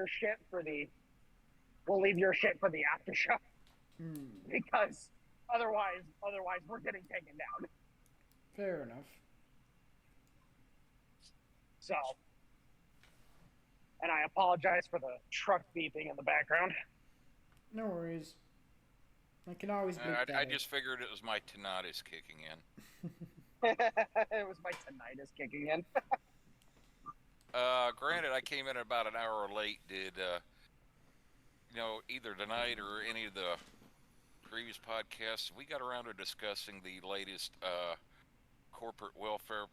shit for the after show, because otherwise we're getting taken down." Fair enough. So, and I apologize for the truck beeping in the background. No worries. I can always bleep that. I just figured it was my tinnitus kicking in. It was my tinnitus kicking in. Granted, I came in about an hour late. Did either tonight or any of the previous podcasts, we got around to discussing the latest corporate welfare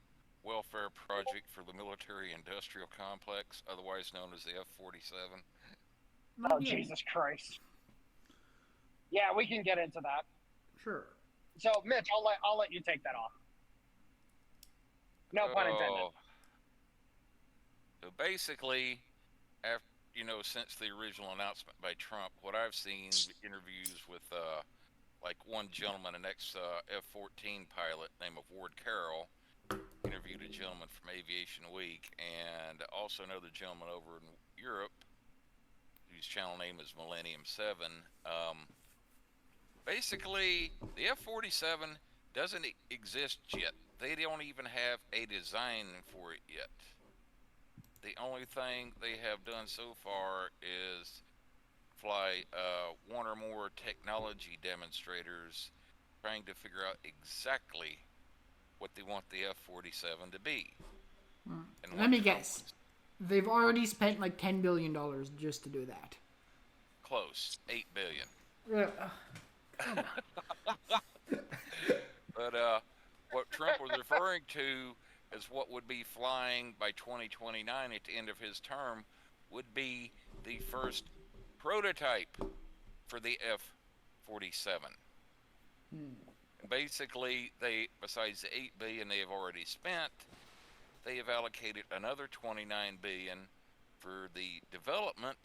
project for the military-industrial complex, otherwise known as the F-47. Oh, Jesus Christ. Yeah, we can get into that. Sure. So, Mitch, I'll let you take that off. No pun intended. So basically, after since the original announcement by Trump, what I've seen interviews with like one gentleman, an ex F-14 pilot named Ward Carroll, interviewed a gentleman from Aviation Week, and also another gentleman over in Europe whose channel name is Millennium 7. Basically, the F-47 doesn't exist yet. They don't even have a design for it yet. The only thing they have done so far is fly one or more technology demonstrators, trying to figure out exactly what they want the F-47 to be. Let me guess. They've already spent like $10 billion just to do that. Close. $8 billion. Come on. But what Trump was referring to as what would be flying by 2029 at the end of his term would be the first prototype for the F-47. And basically, besides the $8 billion they have already spent, they have allocated another $29 billion for the development,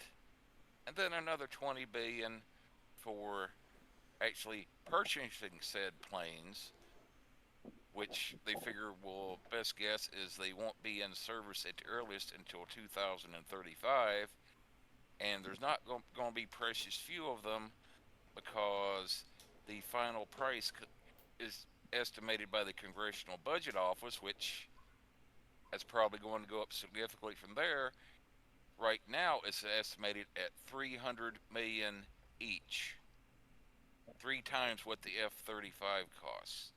and then another $20 billion for actually purchasing said planes, which they figure will, best guess is they won't be in service at the earliest until 2035, and there's not going to be precious few of them, because the final price is estimated by the Congressional Budget Office, which is probably going to go up significantly from there. Right now, it's estimated at $300 million each, 3 times what the F-35 costs.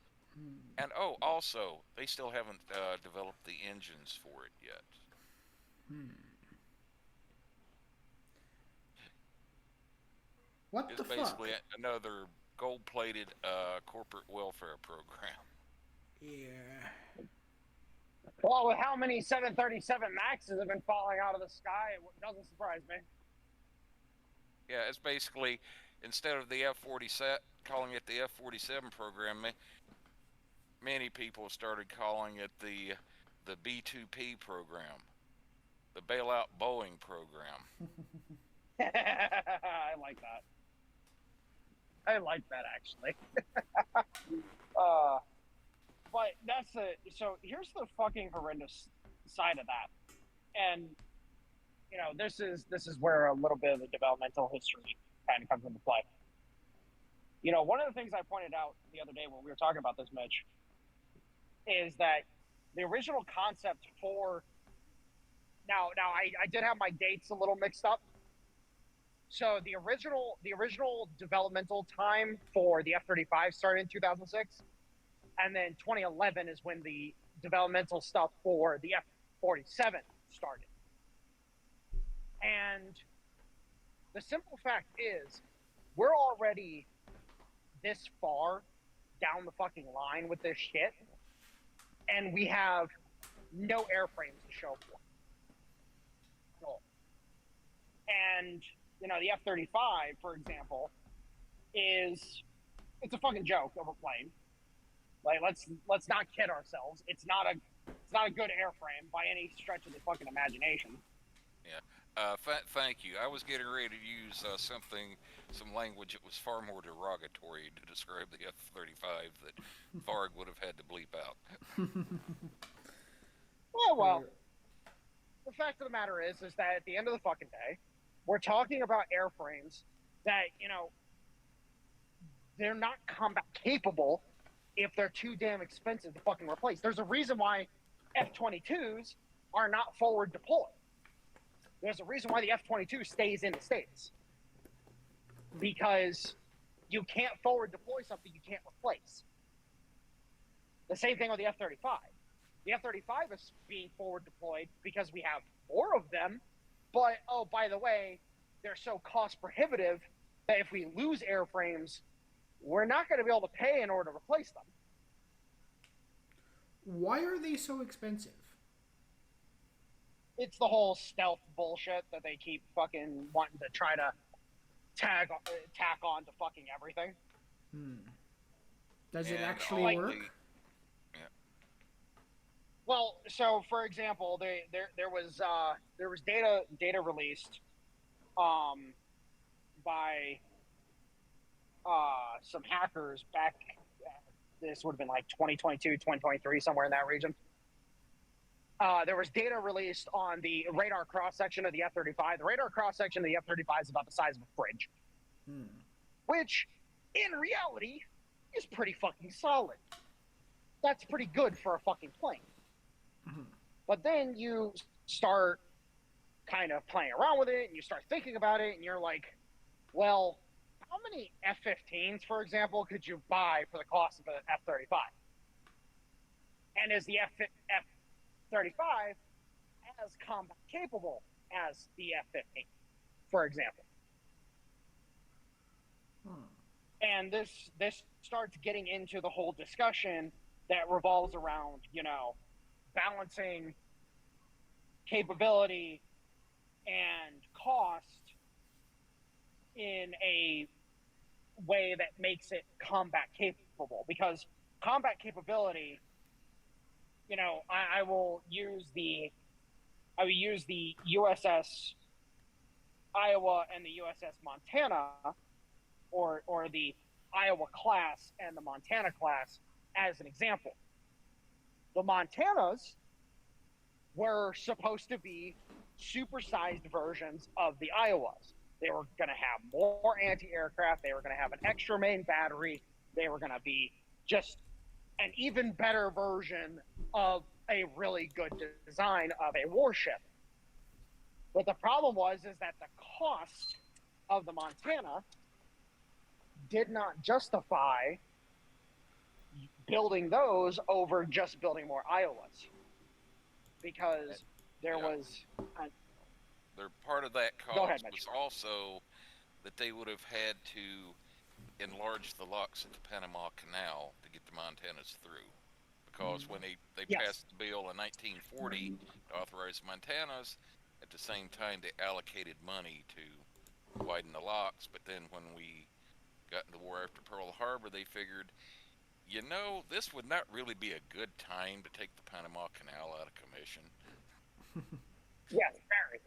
And also, they still haven't developed the engines for it yet. What It's the fuck? basically another gold-plated corporate welfare program. Yeah. Well, with how many 737 Maxes have been falling out of the sky, it doesn't surprise me. Yeah, it's basically, instead of the F-47, calling it the F-47 program, many people started calling it the B2P program, the bailout Boeing program. I like that. I like that actually. But that's so here's the fucking horrendous side of that, and this is where a little bit of the developmental history kind of comes into play. One of the things I pointed out the other day when we were talking about this, Mitch, is that the original concept for now I did have my dates a little mixed up. So the original developmental time for the F-35 started in 2006, and then 2011 is when the developmental stuff for the F-47 started. And the simple fact is, we're already this far down the fucking line with this shit, and we have no airframes to show for it. And the F-35, for example, it's a fucking joke of a plane. Like, let's not kid ourselves. It's not a good airframe by any stretch of the fucking imagination. Yeah. Thank you. I was getting ready to use some language that was far more derogatory to describe the F-35 that Varg would have had to bleep out. Well, the fact of the matter is that at the end of the fucking day, we're talking about airframes that, they're not combat capable if they're too damn expensive to fucking replace. There's a reason why F-22s are not forward deployed. There's a reason why the F-22 stays in the States. Because you can't forward deploy something you can't replace. The same thing with the F-35. The F-35 is being forward deployed because we have more of them, but, oh, by the way, they're so cost prohibitive that if we lose airframes, we're not going to be able to pay in order to replace them. Why are they so expensive? It's the whole stealth bullshit that they keep fucking wanting to try to tack on to fucking everything. Does it actually work? Yeah. Well, so for example, there was data released by some hackers back. This would have been like 2022, 2023, somewhere in that region. There was data released on the radar cross-section of the F-35. The radar cross-section of the F-35 is about the size of a fridge. Which, in reality, is pretty fucking solid. That's pretty good for a fucking plane. But then you start kind of playing around with it, and you start thinking about it, and you're like, well, how many F-15s, for example, could you buy for the cost of an F-35? And is the F-35 as combat capable as the F-15, for example? And this starts getting into the whole discussion that revolves around, balancing capability and cost in a way that makes it combat capable. Because combat capability, I will use the USS Iowa and the USS Montana, or the Iowa class and the Montana class as an example. The Montanas were supposed to be supersized versions of the Iowas. They were going to have more anti-aircraft. They were going to have an extra main battery. They were going to be just an even better version of a really good design of a warship. But the problem is that the cost of the Montana did not justify building those over just building more Iowas, because there was part of that cost Go ahead, was also that they would have had to enlarge the locks at the Panama Canal to get the Montanas through, because when they passed the bill in 1940 to authorize Montanas, at the same time they allocated money to widen the locks, but then when we got in the war after Pearl Harbor, they figured, this would not really be a good time to take the Panama Canal out of commission. Yes, very.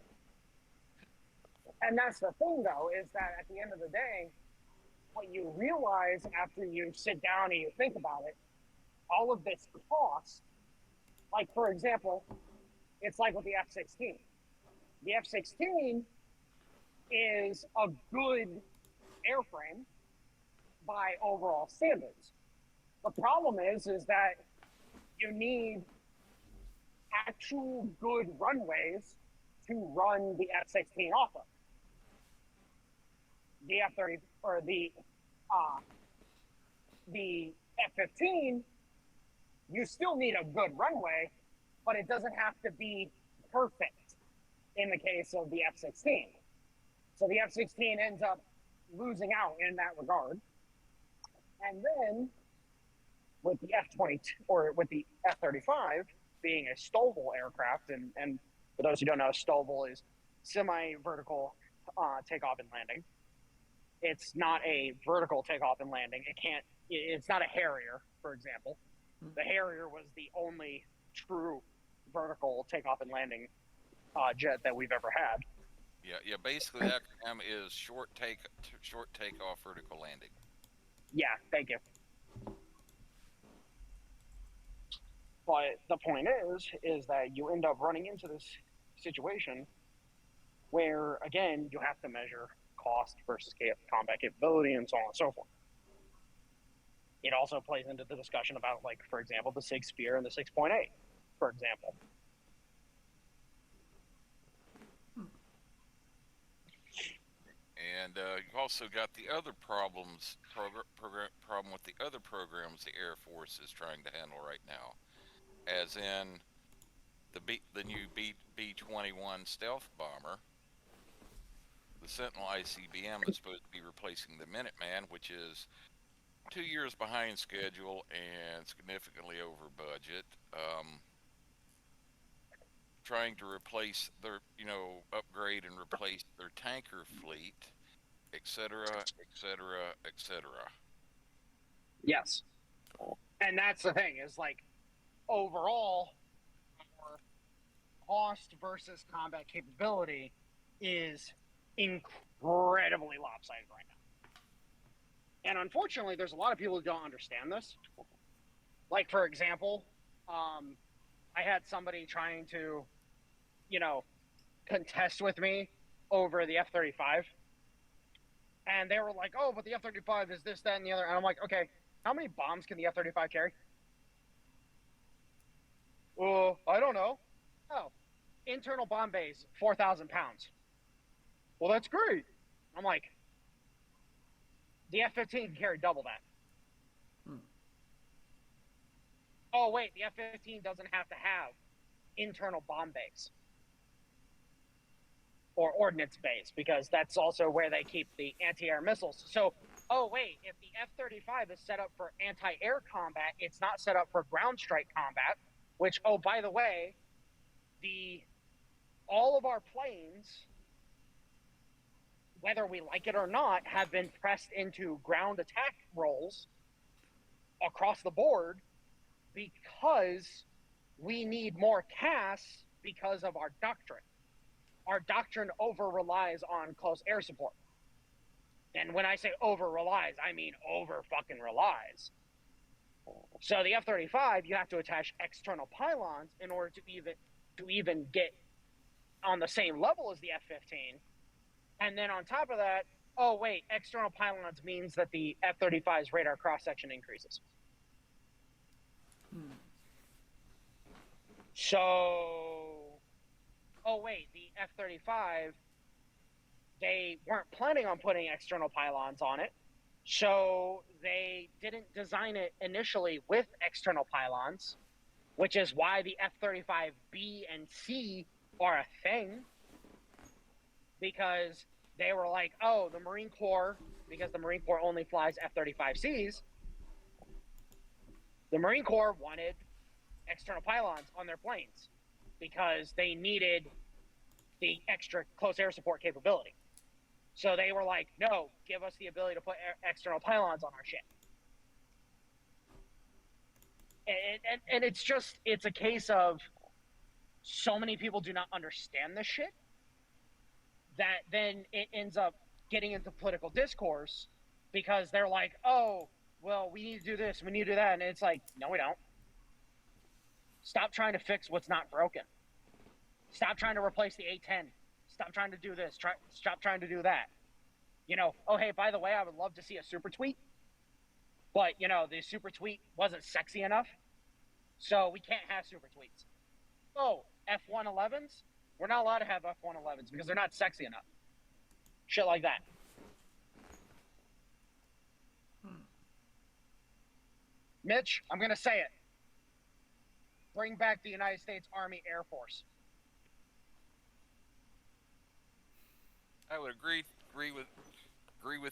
And that's the thing, though, is that at the end of the day, what you realize after you sit down and you think about it, all of this cost, like for example, it's like with the F-16. The F-16 is a good airframe by overall standards. The problem is that you need actual good runways to run the F-16 off of. The F-30 or the F-15, you still need a good runway, but it doesn't have to be perfect in the case of the F-16. So the F-16 ends up losing out in that regard. And then with the F-22 or with the F-35 being a STOVL aircraft, and for those who don't know, STOVL is semi-vertical takeoff and landing. It's not a vertical takeoff and landing. It's not a Harrier, for example. The Harrier was the only true vertical takeoff and landing jet that we've ever had. Yeah. Basically, the acronym is short takeoff, vertical landing. Yeah, thank you. But the point is that you end up running into this situation where, again, you have to measure cost versus combat capability and so on and so forth. It also plays into the discussion about, like, for example, the SIG Spear and the 6.8, for example. And you've also got the other problem with the other programs the Air Force is trying to handle right now, as in the new B-21 stealth bomber. The Sentinel ICBM is supposed to be replacing the Minuteman, which is 2 years behind schedule and significantly over budget. Trying to replace their, upgrade and replace their tanker fleet, etc., etc., etc. Yes. And that's the thing, is like, overall, our cost versus combat capability is incredibly lopsided right now. And unfortunately, there's a lot of people who don't understand this. Like, for example, I had somebody trying to, contest with me over the F-35. And they were like, oh, but the F-35 is this, that, and the other. And I'm like, okay, how many bombs can the F-35 carry? I don't know. Oh, internal bomb bays, 4,000 pounds. Well, that's great. I'm like, the F-15 can carry double that. Oh, wait, the F-15 doesn't have to have internal bomb bays or ordnance bays, because that's also where they keep the anti-air missiles. So, oh, wait, if the F-35 is set up for anti-air combat, it's not set up for ground strike combat, which, oh, by the way, all of our planes, whether we like it or not, have been pressed into ground attack roles across the board because we need more CAS because of our doctrine. Our doctrine over-relies on close air support. And when I say over-relies, I mean over-fucking-relies. So the F-35, you have to attach external pylons in order to even get on the same level as the F-15. And then on top of that, oh, wait, external pylons means that the F-35's radar cross-section increases. So, oh, wait, the F-35, they weren't planning on putting external pylons on it, so they didn't design it initially with external pylons, which is why the F-35B and C are a thing, because they were like, oh, the Marine Corps, because the Marine Corps only flies F-35Cs, the Marine Corps wanted external pylons on their planes because they needed the extra close air support capability. So they were like, no, give us the ability to put external pylons on our ship. And it's a case of so many people do not understand this shit that then it ends up getting into political discourse because they're like, oh, well, we need to do this, we need to do that, and it's like, no, we don't. Stop trying to fix what's not broken. Stop trying to replace the A10. Stop trying to do this. Stop trying to do that. Oh, hey, by the way, I would love to see a super tweet. But, the super tweet wasn't sexy enough. So we can't have super tweets. Oh, F111s? We're not allowed to have F111s because they're not sexy enough. Shit like that. Mitch, I'm going to say it. Bring back the United States Army Air Force. I would agree with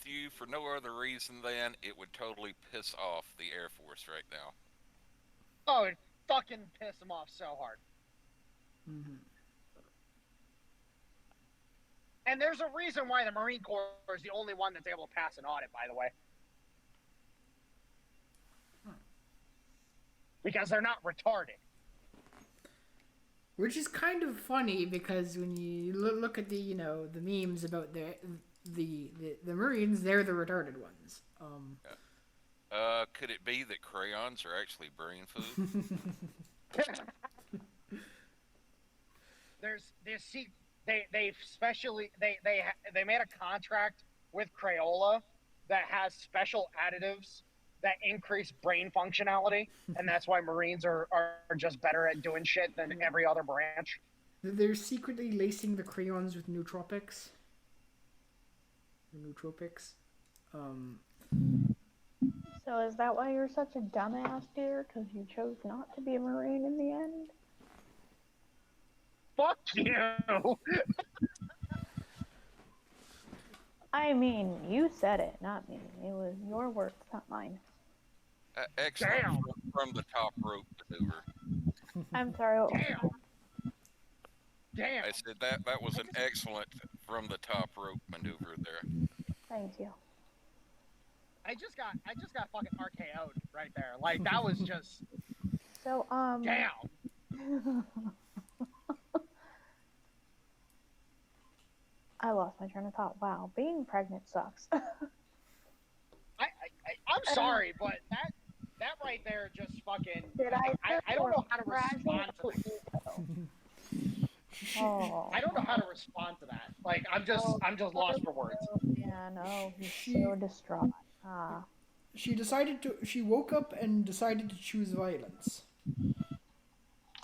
you for no other reason than it would totally piss off the Air Force right now. Oh, it'd fucking piss them off so hard. Mm-hmm. And there's a reason why the Marine Corps is the only one that's able to pass an audit, by the way. Because they're not retarded. Which is kind of funny because when you look at the the memes about the Marines, they're the retarded ones. Could it be that crayons are actually brain food? They made a contract with Crayola that has special additives that increase brain functionality, and that's why Marines are just better at doing shit than every other branch. They're secretly lacing the crayons with nootropics. Nootropics. So is that why you're such a dumbass, dear? Because you chose not to be a Marine in the end? Fuck you! I mean, you said it, not me. It was your words, not mine. Excellent Damn. from the top rope maneuver. I'm sorry. Damn. I said that was an excellent from the top rope maneuver there. Thank you. I just got fucking RKO'd right there. Like, that was just... So, Damn. I lost my train of thought. Wow, being pregnant sucks. I'm sorry, but that right there just fucking... Did I don't know how to respond to that. Oh. I don't know how to respond to that. Like, I'm just lost for words. Yeah, no, he's so distraught. She woke up and decided to choose violence.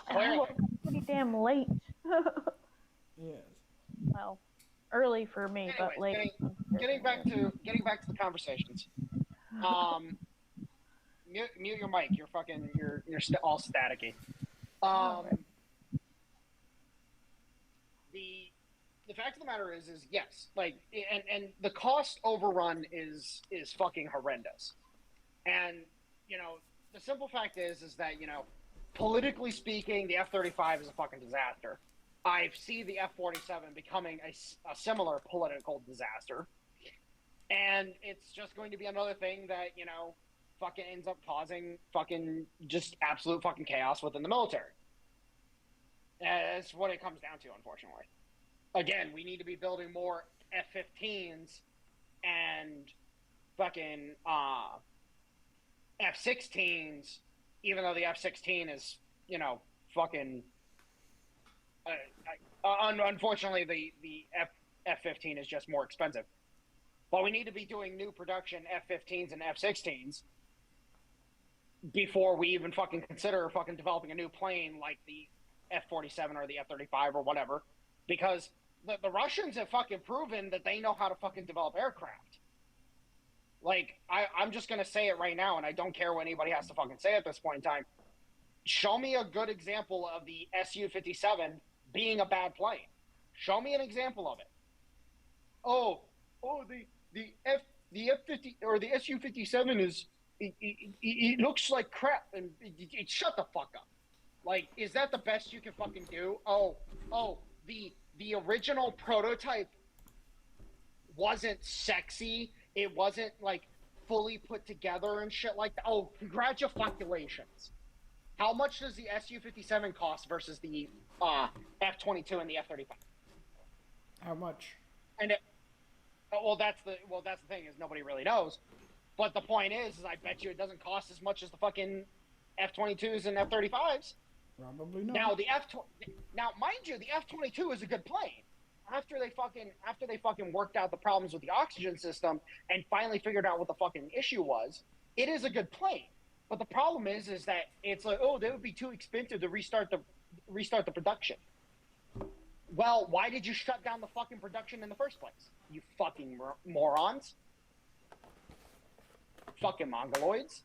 And I woke up pretty damn late. Yes. Well, early for me, but late. Getting back to the conversations. Mute your mic. You're all staticky. The fact of the matter is yes, like, and the cost overrun is fucking horrendous. And the simple fact is that politically speaking, the F-35 is a fucking disaster. I see the F-47 becoming a similar political disaster. And it's just going to be another thing that, fucking ends up causing fucking just absolute fucking chaos within the military. That's what it comes down to, unfortunately. Again, we need to be building more F-15s and fucking F-16s, even though the F-16 is, fucking... unfortunately, the F-15 is just more expensive. But we need to be doing new production F-15s and F-16s before we even fucking consider fucking developing a new plane like the F-47 or the F-35 or whatever. Because the Russians have fucking proven that they know how to fucking develop aircraft. Like, I'm just going to say it right now, and I don't care what anybody has to fucking say at this point in time. Show me a good example of the Su-57 being a bad plane. Show me an example of it. The F-50 or the Su-57 is it looks like crap, and shut the fuck up. Like, is that the best you can fucking do? The original prototype wasn't sexy. It wasn't like fully put together and shit like that. Oh, congratulations. How much does the Su-57 cost versus the F-22 and the F-35? How much? And Well, that's the thing is nobody really knows. But the point is I bet you it doesn't cost as much as the fucking F-22s and F-35s. Probably not. Now, mind you, the F-22 is a good plane. After they fucking worked out the problems with the oxygen system and finally figured out what the fucking issue was, it is a good plane. But the problem is that it's like, oh, that would be too expensive to restart the production. Well, why did you shut down the fucking production in the first place? You fucking morons. Fucking mongoloids.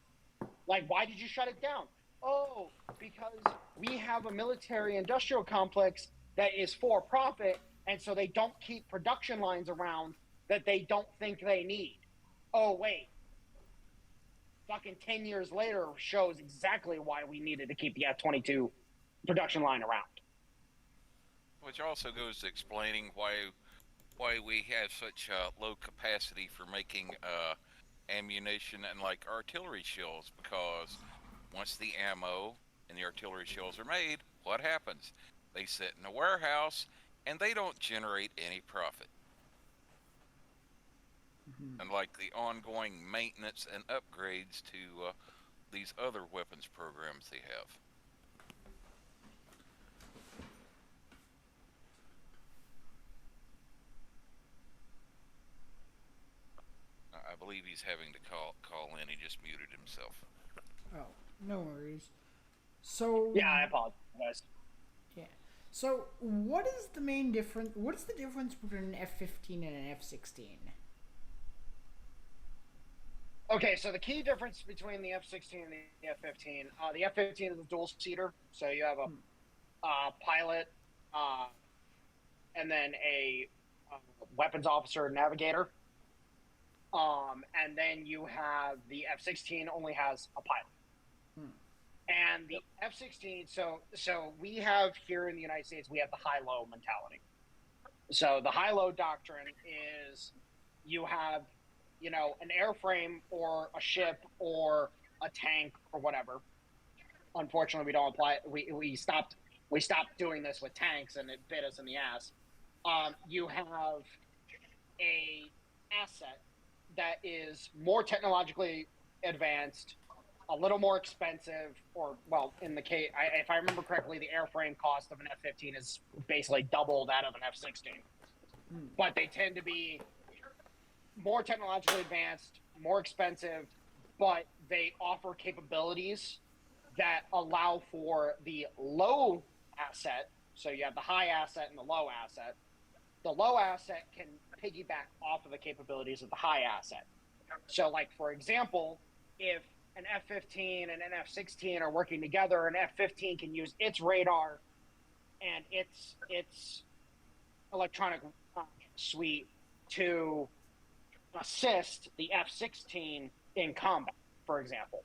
Like, why did you shut it down? Oh, because we have a military industrial complex that is for profit, and so they don't keep production lines around that they don't think they need. Oh, wait. Fucking 10 years later shows exactly why we needed to keep the F-22 production line around. Which also goes to explaining why we have such low capacity for making ammunition and like artillery shells, because once the ammo and the artillery shells are made, what happens? They sit in a warehouse and they don't generate any profit. And like the ongoing maintenance and upgrades to these other weapons programs they have. I believe he's having to call in. He just muted himself. Oh, no worries. So Yeah, I apologize. Yeah. So what is the main difference? What is the difference between an F-15 and an F-16? Okay, so the key difference between the F-16 and the F-15, the F-15 is a dual-seater, so you have a pilot and then a weapons officer navigator. And then you have the F-16 only has a pilot. And the F-16, so we have here in the United States, we have the high-low mentality. So the high-low doctrine is you have, you know, an airframe or a ship or a tank or whatever. Unfortunately, we don't apply. We stopped doing this with tanks, and it bit us in the ass. You have a asset that is more technologically advanced, a little more expensive, or well, in the case, if I remember correctly, the airframe cost of an F-15 is basically double that of an F-16. But they tend to be more technologically advanced, more expensive, but they offer capabilities that allow for the low asset. So you have the high asset and the low asset. The low asset can piggyback off of the capabilities of the high asset. So, like, for example, if an F-15 and an F-16 are working together, an F-15 can use its radar and its electronic suite to assist the F-16 in combat, for example.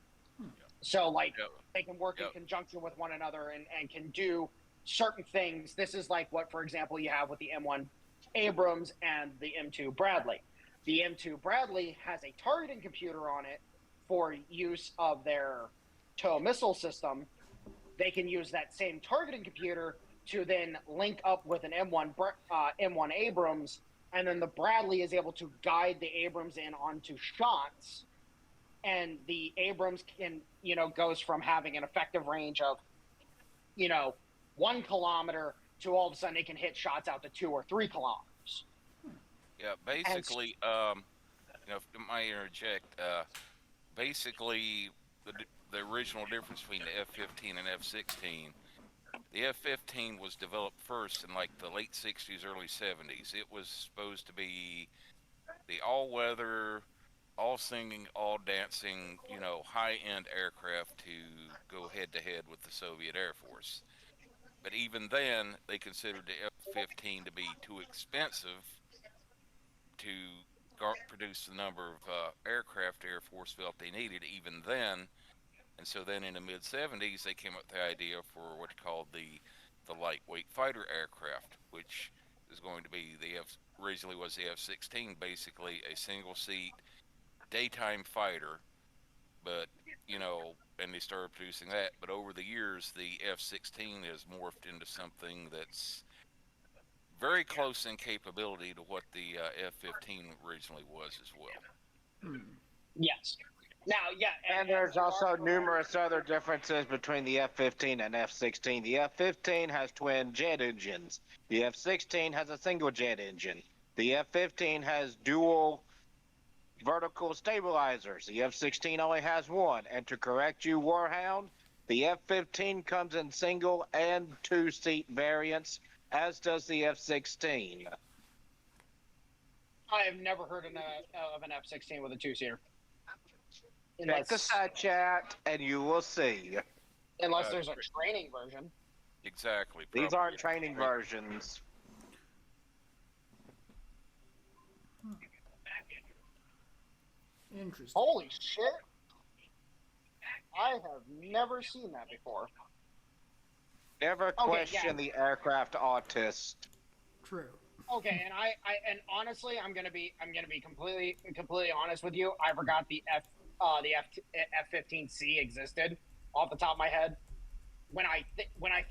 So, like, they can work in conjunction with one another and can do certain things. This is like what, for example, you have with the M1 Abrams and the M2 Bradley. The M2 Bradley has a targeting computer on it for use of their TOW missile system. They can use that same targeting computer to then link up with an M1 Abrams, and then the Bradley is able to guide the Abrams in onto shots, and the Abrams can, you know, goes from having an effective range of, you know, 1 kilometer to all of a sudden it can hit shots out to 2 or 3 kilometers. Yeah, basically, you know, if I might interject, basically the original difference between the F-15 and F-16, the F-15 was developed first in like the late 60s, early 70s. It was supposed to be the all-weather, all-singing, all-dancing, you know, high-end aircraft to go head-to-head with the Soviet Air Force. But even then, they considered the F-15 to be too expensive to produce the number of aircraft the Air Force felt they needed even then. And so then in the mid-70s, they came up with the idea for what's called the lightweight fighter aircraft, which is going to be originally was the F-16, basically a single-seat daytime fighter. But, you know, and they started producing that. But over the years, the F-16 has morphed into something that's very close in capability to what the F-15 originally was as well. Yes. Now, yeah, And there's also numerous other differences between the F-15 and F-16. The F-15 has twin jet engines. The F-16 has a single jet engine. The F-15 has dual vertical stabilizers. The F-16 only has one. And to correct you, Warhound, the F-15 comes in single and two-seat variants, as does the F-16. I have never heard of an F-16 with a two-seater. Check the side chat, and you will see. Unless there's a training version. Exactly. These aren't training versions. Interesting. Holy shit! I have never seen that before. Never question the aircraft autist. True. Okay, and honestly, I'm gonna be completely honest with you. I forgot the F-15C existed off the top of my head. When I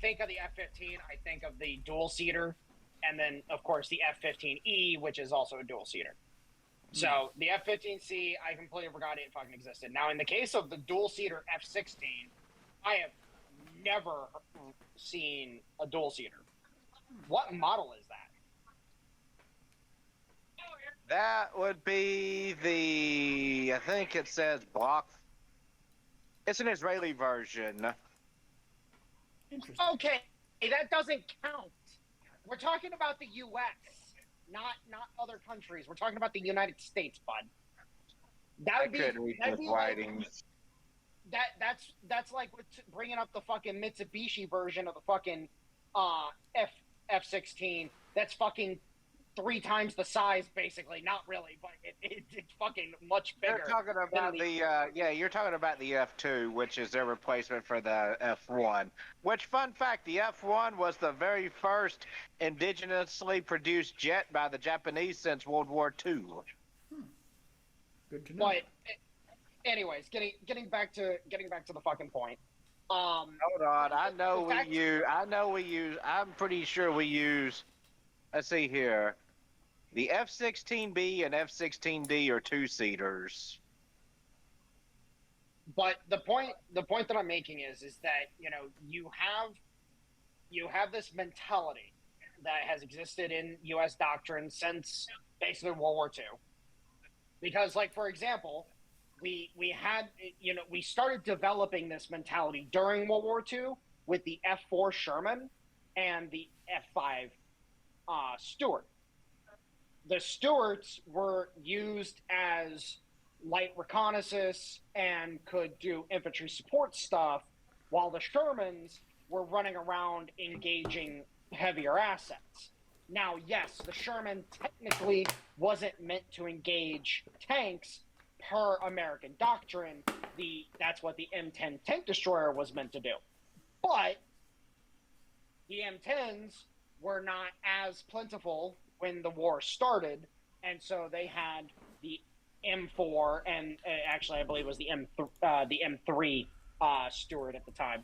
think of the F-15, I think of the dual seater, and then of course the F-15E, which is also a dual seater. So the F-15C, I completely forgot it fucking existed. Now, in the case of the dual seater F-16, I have never seen a dual seater. What model is that? That would be I think it says block. It's an Israeli version. Interesting. Okay, that doesn't count. We're talking about the U.S., not other countries. We're talking about the United States, bud. I couldn't read the writings. That's like bringing up the fucking Mitsubishi version of the fucking F-16. That's fucking 3 times the size, basically. Not really, but it's fucking much bigger. You're talking about you're talking about the F2, which is their replacement for the F1. Which, fun fact, the F1 was the very first indigenously produced jet by the Japanese since World War II. Good to know. But, anyways, getting back to the fucking point. Hold on, I'm pretty sure we use. Let's see here. The F-16B and F-16D are two-seaters. But the point that I'm making is that, you have this mentality that has existed in U.S. doctrine since basically World War II. Because, like, for example, we started developing this mentality during World War II with the F-4 Sherman and the F-5 Stuart. The Stuarts were used as light reconnaissance and could do infantry support stuff, while the Shermans were running around engaging heavier assets. Now, yes, the Sherman technically wasn't meant to engage tanks per American doctrine. That's what the M10 tank destroyer was meant to do. But the M10s were not as plentiful when the war started, and so they had the M4 and actually I believe it was the M3 Stuart at the time.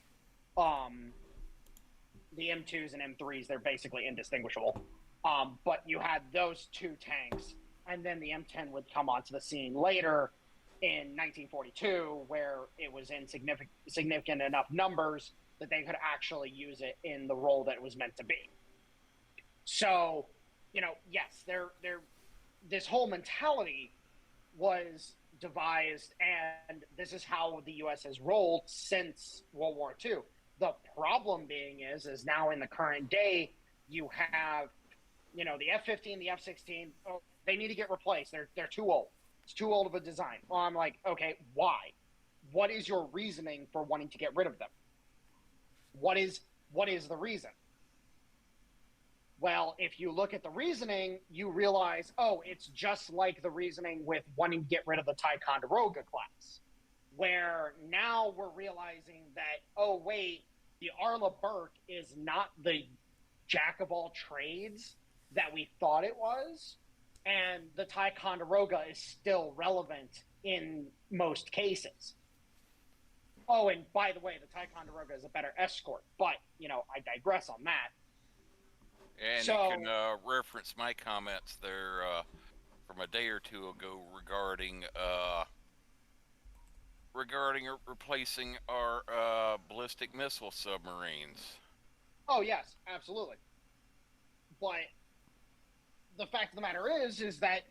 The M2s and M3s, they're basically indistinguishable. But you had those two tanks, and then the M10 would come onto the scene later in 1942, where it was in significant enough numbers that they could actually use it in the role that it was meant to be. So, yes, this whole mentality was devised, and this is how the U.S. has rolled since World War II. The problem being is now in the current day, you have, the F-15, the F-16, they need to get replaced. They're too old. It's too old of a design. Well, I'm like, okay, why? What is your reasoning for wanting to get rid of them? What is the reason? Well, if you look at the reasoning, you realize, it's just like the reasoning with wanting to get rid of the Ticonderoga class, where now we're realizing that, wait, the Arleigh Burke is not the jack of all trades that we thought it was, and the Ticonderoga is still relevant in most cases. Oh, and by the way, the Ticonderoga is a better escort, but, I digress on that. And So- you can reference my comments there from a day or two ago regarding replacing our ballistic missile submarines. Oh yes, absolutely. But the fact of the matter is that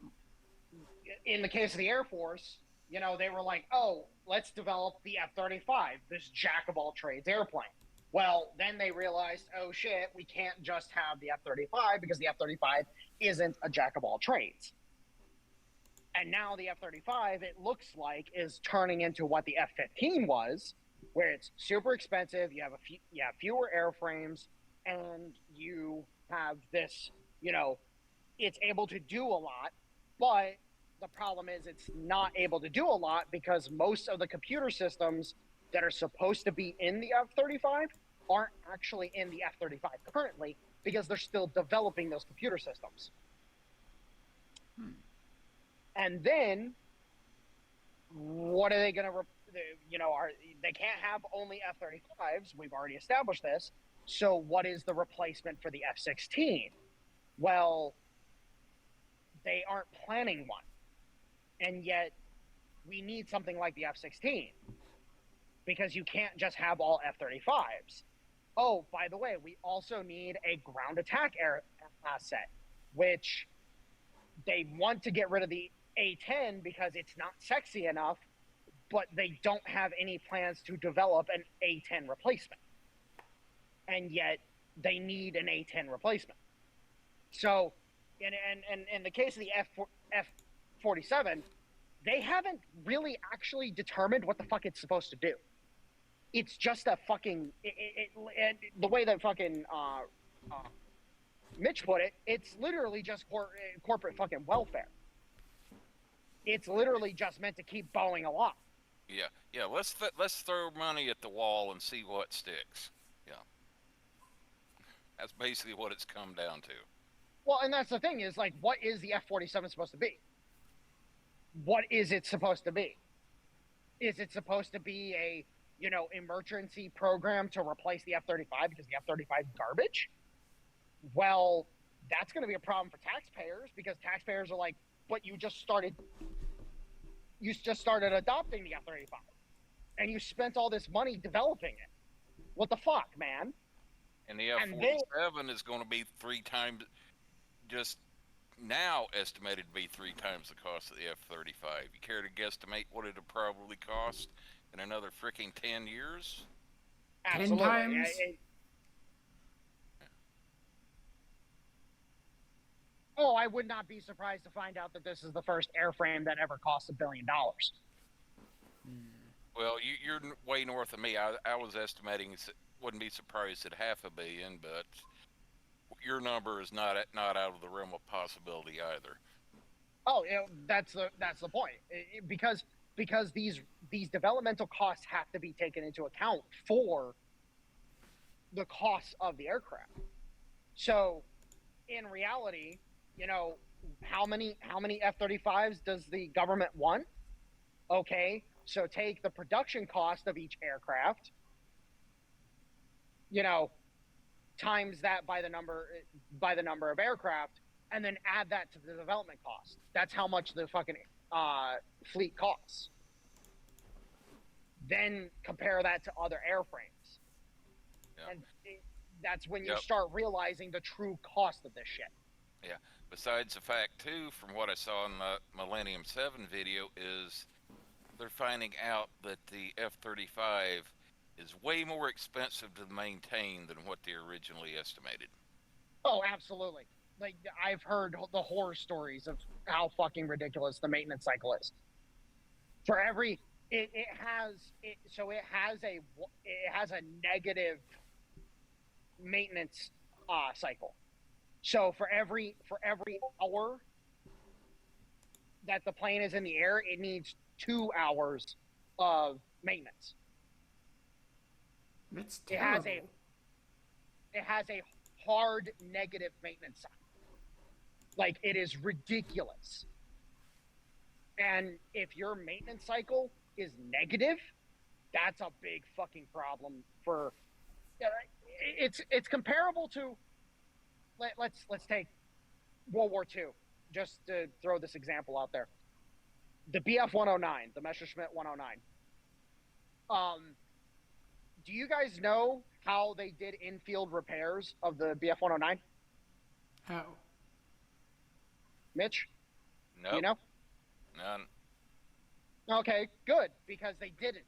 in the case of the Air Force, you know, they were like, oh, let's develop the F-35, this jack of all trades airplane. Well, then they realized, oh shit, we can't just have the F-35 because the F-35 isn't a jack of all trades. And now the F-35, it looks like, is turning into what the F-15 was, where it's super expensive. You have fewer airframes, and you have this, you know, it's able to do a lot, but the problem is it's not able to do a lot because most of the computer systems that are supposed to be in the F-35 aren't actually in the F-35 currently because they're still developing those computer systems. And then, what are they going to, they can't have only F-35s. We've already established this. So what is the replacement for the F-16? Well, they aren't planning one. And yet, we need something like the F-16. Because you can't just have all F-35s. Oh, by the way, we also need a ground attack air asset, which they want to get rid of the A-10 because it's not sexy enough, but they don't have any plans to develop an A-10 replacement. And yet, they need an A-10 replacement. So, in the case of the F-47, they haven't really actually determined what the fuck it's supposed to do. It's just a fucking... the way that fucking Mitch put it, it's literally just corporate fucking welfare. It's literally just meant to keep Boeing alive. Yeah. Let's throw money at the wall and see what sticks. Yeah, that's basically what it's come down to. Well, and that's the thing is, like, what is the F-47 supposed to be? What is it supposed to be? Is it supposed to be a, emergency program to replace the F-35 because the F-35 is garbage? Well, that's going to be a problem for taxpayers because taxpayers are like, but you just started adopting the F-35 and you spent all this money developing it. What the fuck, man? And the F-47 is going to be 3 times, just now estimated to be 3 times the cost of the F-35. You care to guesstimate what it'll probably cost in another freaking 10 years? 10 times? Oh, I would not be surprised to find out that this is the first airframe that ever cost $1 billion. Well, you're way north of me. I was estimating, wouldn't be surprised at $500 million, but your number is not out of the realm of possibility either. Oh, that's the point. Because these developmental costs have to be taken into account for the costs of the aircraft. So, in reality, how many F-35s does the government want? Okay, so take the production cost of each aircraft, times that by the number of aircraft, and then add that to the development cost. That's how much the fucking fleet costs. Then compare that to other airframes. Yeah. And that's when you start realizing the true cost of this shit. Yeah. Besides the fact, too, from what I saw in the Millennium 7 video, is they're finding out that the F-35 is way more expensive to maintain than what they originally estimated. Oh, absolutely. Like, I've heard the horror stories of how fucking ridiculous the maintenance cycle is. For every... It has a negative maintenance cycle. So for every hour that the plane is in the air, it needs 2 hours of maintenance. That's terrible. It has a hard negative maintenance cycle. Like, it is ridiculous. And if your maintenance cycle is negative, that's a big fucking problem for... It's comparable to... let's take World War II, just to throw this example out there. The BF-109, the Messerschmitt 109. Do you guys know how they did in-field repairs of the BF-109? How? Mitch? Nope. You know? None. Okay, good, because they didn't.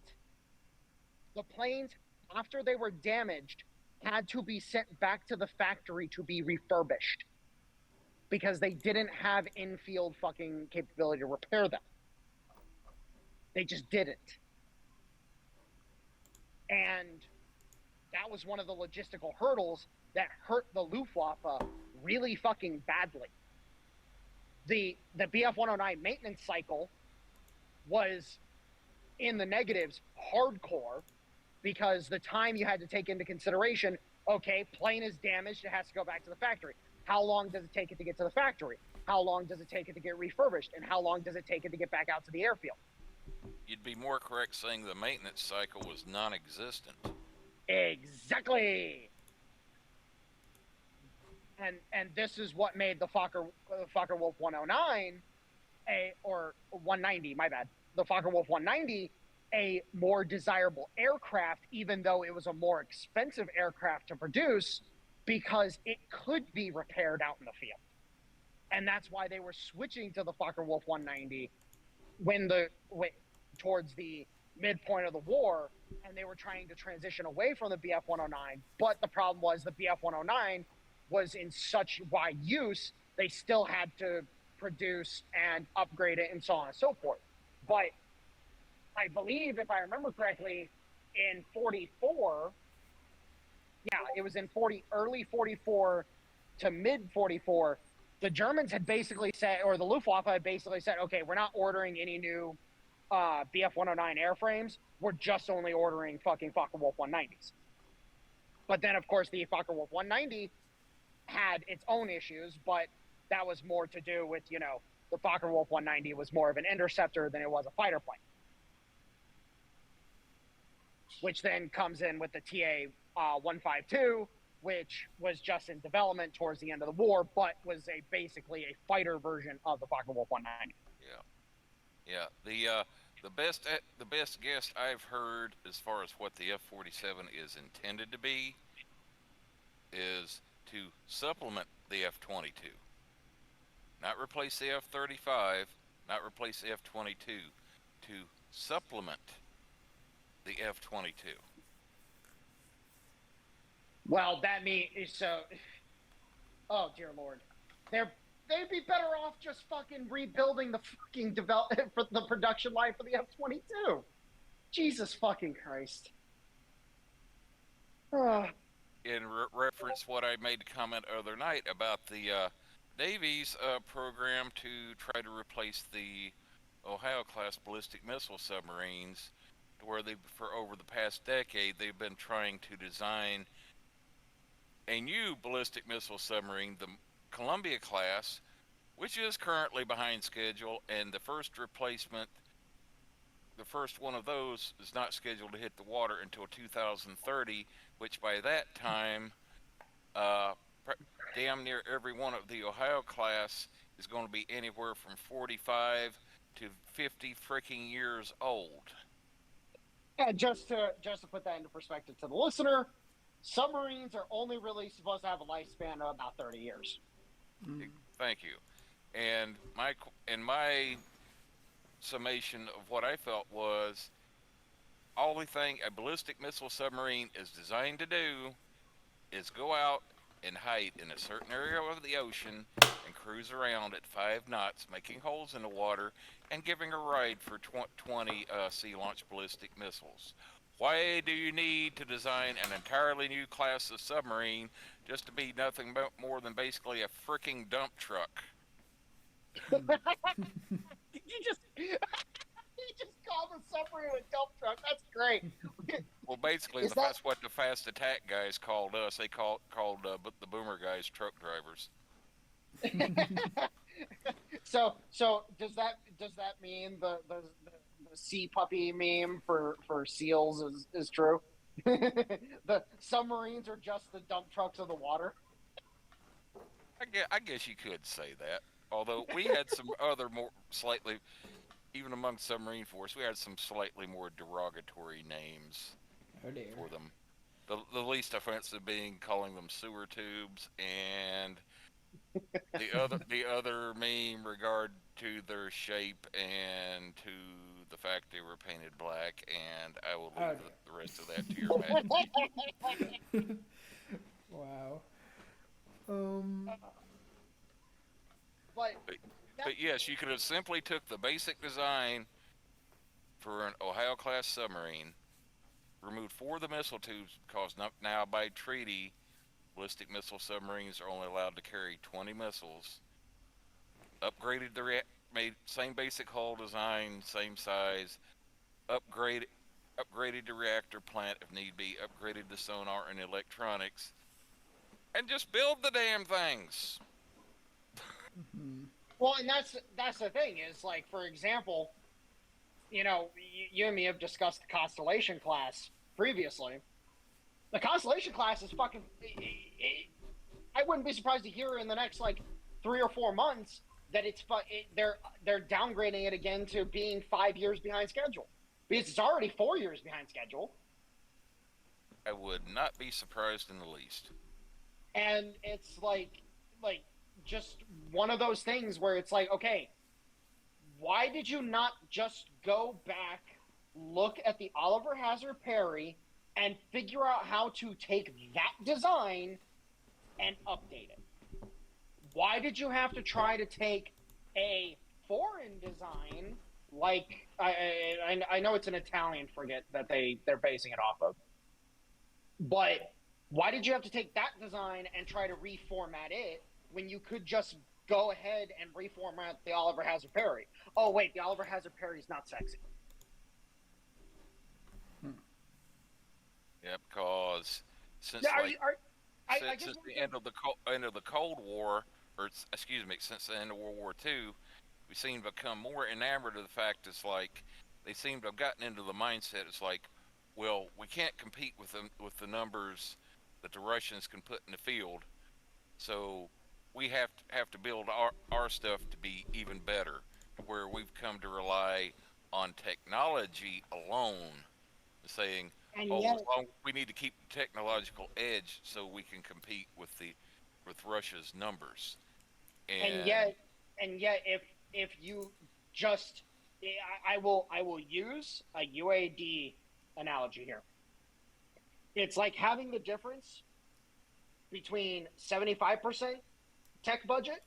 The planes, after they were damaged, had to be sent back to the factory to be refurbished because they didn't have in-field fucking capability to repair them. They just didn't. And that was one of the logistical hurdles that hurt the Luftwaffe really fucking badly. The BF-109 maintenance cycle was in the negatives hardcore because the time you had to take into consideration, okay, plane is damaged, it has to go back to the factory. How long does it take it to get to the factory? How long does it take it to get refurbished? And how long does it take it to get back out to the airfield? You'd be more correct saying the maintenance cycle was non-existent. Exactly. And this is what made the Fokker-Wulf 109 or 190, my bad. The Fokker-Wulf 190 a more desirable aircraft, even though it was a more expensive aircraft to produce, because it could be repaired out in the field. And that's why they were switching to the Fokker-Wulf 190 towards the midpoint of the war, and they were trying to transition away from the BF-109. But the problem was the BF-109 was in such wide use, they still had to produce and upgrade it and so on and so forth. But I believe, if I remember correctly, in 44, it was in early 44 to mid 44, the Germans had basically said, or the Luftwaffe had basically said, okay, we're not ordering any new BF-109 airframes. We're just only ordering fucking Fokker-Wulf 190s. But then, of course, the Fokker-Wulf 190 had its own issues, but that was more to do with, the Fokker-Wulf 190 was more of an interceptor than it was a fighter plane. Which then comes in with the TA-152, which was just in development towards the end of the war, but was basically a fighter version of the Fokker-Wulf 190. Yeah. The best guess I've heard as far as what the F-47 is intended to be is to supplement the F-22. Not replace the F-35, not replace the F-22, to supplement the F-22. Well, that means so. Oh dear Lord, they'd be better off just fucking rebuilding the fucking for the production line for the F-22. Jesus fucking Christ. In reference what I made a comment other night about the Navy's program to try to replace the Ohio-class ballistic missile submarines, to where for over the past decade they've been trying to design a new ballistic missile submarine, the Columbia class, which is currently behind schedule, and the first replacement, the first one of those, is not scheduled to hit the water until 2030, which by that time, damn near every one of the Ohio class is going to be anywhere from 45 to 50 freaking years old. And just to put that into perspective to the listener, submarines are only really supposed to have a lifespan of about 30 years. Thank you. And my summation of what I felt was, only thing a ballistic missile submarine is designed to do is go out and hide in a certain area of the ocean and cruise around at 5 knots, making holes in the water and giving a ride for 20 sea-launched ballistic missiles. Why do you need to design an entirely new class of submarine just to be nothing more than basically a freaking dump truck? You just called the submarine a dump truck. That's great. Well, basically, that's what the fast attack guys called us. They called the boomer guys truck drivers. So does that mean the sea puppy meme for seals is true? The submarines are just the dump trucks of the water. I guess you could say that. Although we had some other more slightly, even among submarine force, we had some slightly more derogatory names Oh dear. for them. The least offensive being calling them sewer tubes, and the other meme regard to their shape and to the fact they were painted black, and I will Oh leave dear. the rest of that to your imagination. Wow. Um. But But, that, but yes, you could have simply took the basic design for an Ohio class submarine, removed 4 of the missile tubes because now by treaty, ballistic missile submarines are only allowed to carry 20 missiles. Upgraded made same basic hull design, same size. Upgraded upgraded the reactor plant if need be. Upgraded the sonar and electronics, and just build the damn things. well, and that's the thing is like, for example, you and me have discussed the Constellation class previously. The Constellation class is fucking. I wouldn't be surprised to hear in the next like 3 or 4 months that they're downgrading it again to being 5 years behind schedule, because it's already 4 years behind schedule. I would not be surprised in the least. And it's like just one of those things where it's like, okay, why did you not just go back, look at the Oliver Hazard Perry, and figure out how to take that design and update it? Why did you have to try to take a foreign design like I know it's an Italian frigate that they're basing it off of, but why did you have to take that design and try to reformat it when you could just go ahead and reformat the Oliver Hazard Perry? Oh wait, the Oliver Hazard Perry is not sexy. Yeah, because since Yeah, since the end of the Cold War, or excuse me, since the end of World War II, we seem to become more enamored of the fact it's like they seem to have gotten into the mindset. It's like, well, we can't compete with them with the numbers that the Russians can put in the field, so we have to build our stuff to be even better, to where we've come to rely on technology alone, saying, and oh, yet, well, we need to keep the technological edge so we can compete with Russia's numbers. and And yet, and yet, if you just, I will use a UAD analogy here. It's like having the difference between 75% tech budget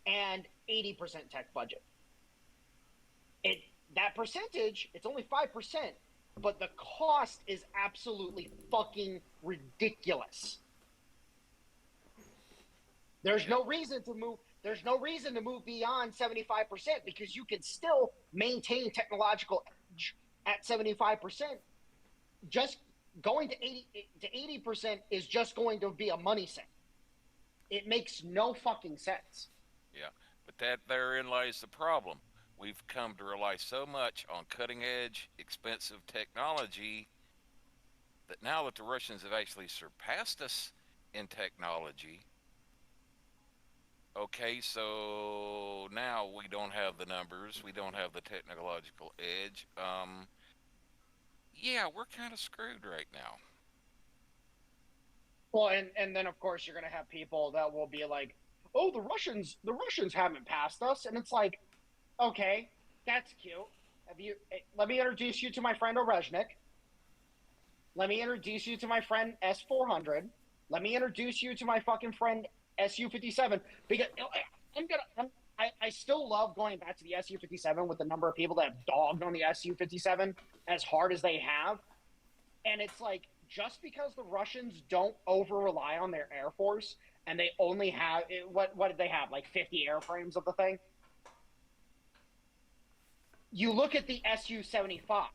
and 80% tech budget. That percentage, it's only 5%, but the cost is absolutely fucking ridiculous. There's no reason to move. There's no reason to move beyond 75% because you can still maintain technological edge at 75%. Just going to 80% is just going to be a money sink. It makes no fucking sense. yeah, but therein lies the problem. We've come to rely so much on cutting edge, expensive technology that now that the Russians have actually surpassed us in technology, okay, so now we don't have the numbers, we don't have the technological edge. Yeah, we're kind of screwed right now. Well, and then of course you're gonna have people that will be like, "Oh, the Russians haven't passed us," and it's like, okay, that's cute. Let me introduce you to my friend Orezhnik. Let me introduce you to my friend S400. Let me introduce you to my fucking friend SU57. Because I still love going back to the SU57 with the number of people that have dogged on the SU57 as hard as they have. And it's like, just because the Russians don't over rely on their Air Force and they only have, what did they have, like 50 airframes of the thing? You look at the Su-75.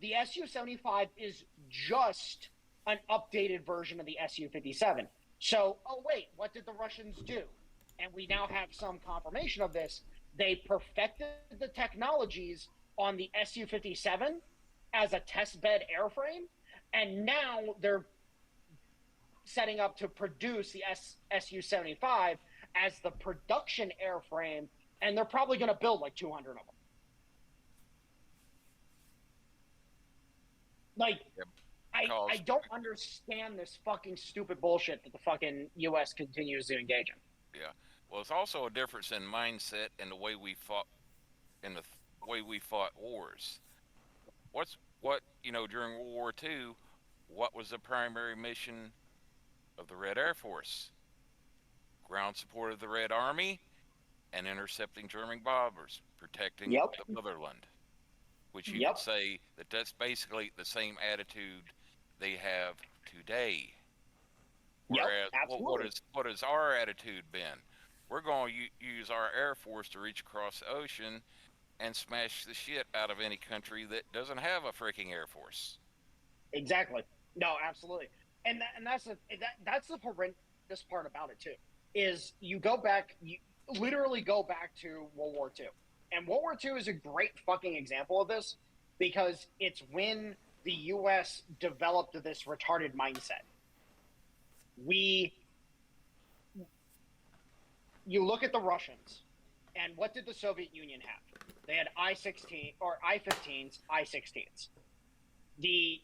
The Su-75 is just an updated version of the Su-57. So, oh wait, what did the Russians do? And we now have some confirmation of this. They perfected the technologies on the Su-57 as a test bed airframe, and now they're setting up to produce the Su-75 as the production airframe, and they're probably going to build like 200 of them. Like, Yep. I don't understand this fucking stupid bullshit that the fucking U.S. continues to engage in. Yeah. Well, it's also a difference in mindset and the way we fought, way we fought wars. During World War II, what was the primary mission of the Red Air Force? Ground support of the Red Army and intercepting German bombers, protecting Yep. the motherland. Which you Yep. could say that's basically the same attitude they have today. Whereas, absolutely. what has our attitude been? We're going to use our Air Force to reach across the ocean and smash the shit out of any country that doesn't have a freaking Air Force. Exactly. No, absolutely. And that's the horrendous part about it too. Is you literally go back to World War II. And World War II is a great fucking example of this because it's when the U.S. developed this retarded mindset. You look at the Russians, and what did the Soviet Union have? They had I-16 or I-15s, I-16s. The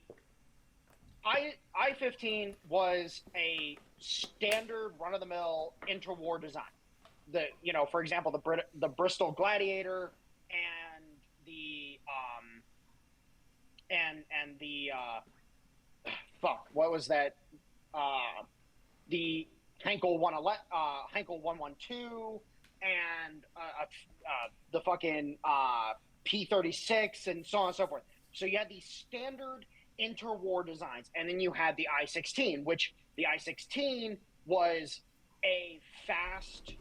I-15 was a standard run-of-the-mill interwar design. For example, the Bristol Gladiator and the what was that? The Heinkel 112 and the fucking P-36 and so on and so forth. So you had these standard interwar designs, and then you had the I-16, which the I-16 was a fast,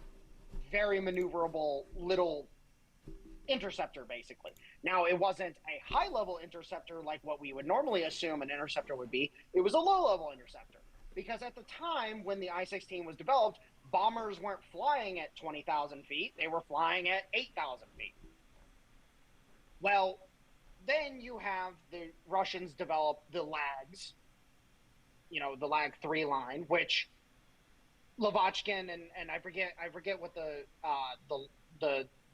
very maneuverable little interceptor, basically. Now, it wasn't a high-level interceptor like what we would normally assume an interceptor would be. It was a low-level interceptor. Because at the time when the I-16 was developed, bombers weren't flying at 20,000 feet. They were flying at 8,000 feet. Well, then you have the Russians develop the LAGs, the Lag 3 line, which Lavochkin and I forget what the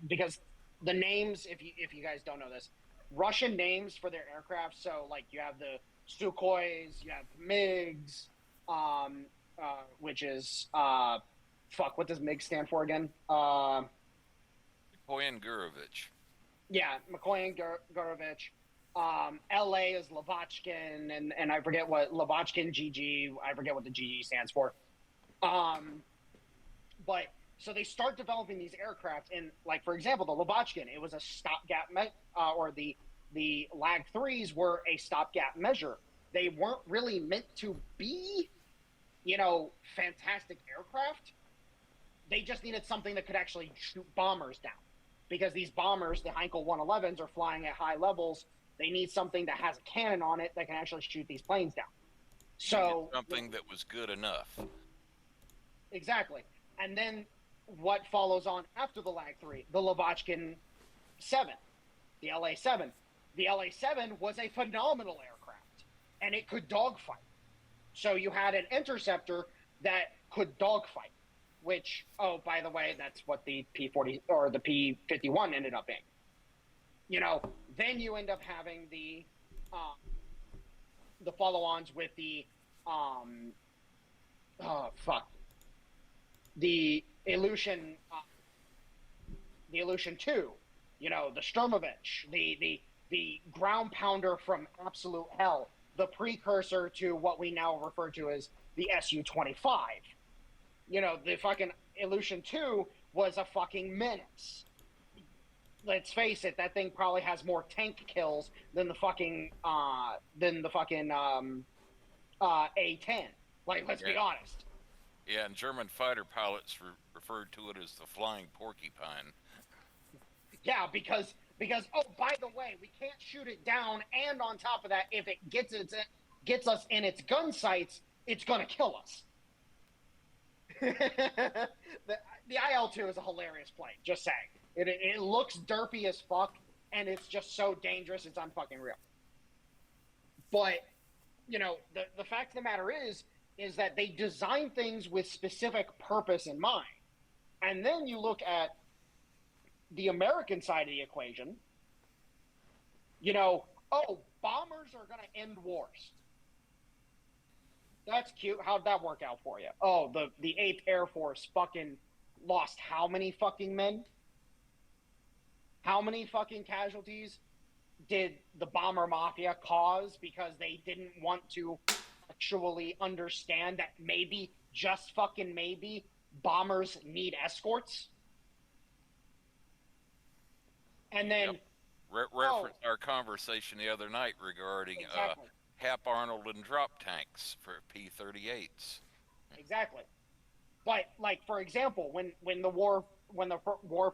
because the names, if you guys don't know this, Russian names for their aircraft. So like you have the Sukhois, you have MiGs, which is what does MiG stand for again? McCoy and Gurevich. Yeah, McCoy and Gurevich. LA is Lavochkin, and I forget what Lavochkin GG. I forget what the GG stands for. But so they start developing these aircraft, and like for example, the Lavochkin, it was a stopgap or the Lag 3s were a stopgap measure. They weren't really meant to be, fantastic aircraft. They just needed something that could actually shoot bombers down, because these bombers, the Heinkel 111s, are flying at high levels. They need something that has a cannon on it that can actually shoot these planes down. So something that was good enough. Exactly. And then what follows on after the Lag 3? The Lavochkin 7, the LA-7. The LA-7 was a phenomenal aircraft, and it could dogfight. So you had an interceptor that could dogfight, which, oh, by the way, that's what the P-40 or the P-51 ended up being. Then you end up having the follow-ons with the the Ilyushin 2, the Sturmovich, the ground pounder from absolute hell, the precursor to what we now refer to as the Su-25. The fucking Ilyushin 2 was a fucking menace. Let's face it, that thing probably has more tank kills than the fucking A-10. Like, let's be honest. Yeah, and German fighter pilots referred to it as the flying porcupine. Yeah, because oh, by the way, we can't shoot it down, and on top of that, if it gets us in its gun sights, it's gonna kill us. The IL-2 is a hilarious plane. Just saying, it looks derpy as fuck, and it's just so dangerous. It's unfucking real. But the fact of the matter is, is that they design things with specific purpose in mind. And then you look at the American side of the equation, bombers are going to end wars. That's cute. How'd that work out for you? Oh, the 8th Air Force fucking lost how many fucking men? How many fucking casualties did the bomber mafia cause because they didn't want to actually understand that maybe, just fucking maybe, bombers need escorts? And then... Reference our conversation the other night regarding Exactly. Hap Arnold and drop tanks for P-38s. Exactly. But, like, for example, when the war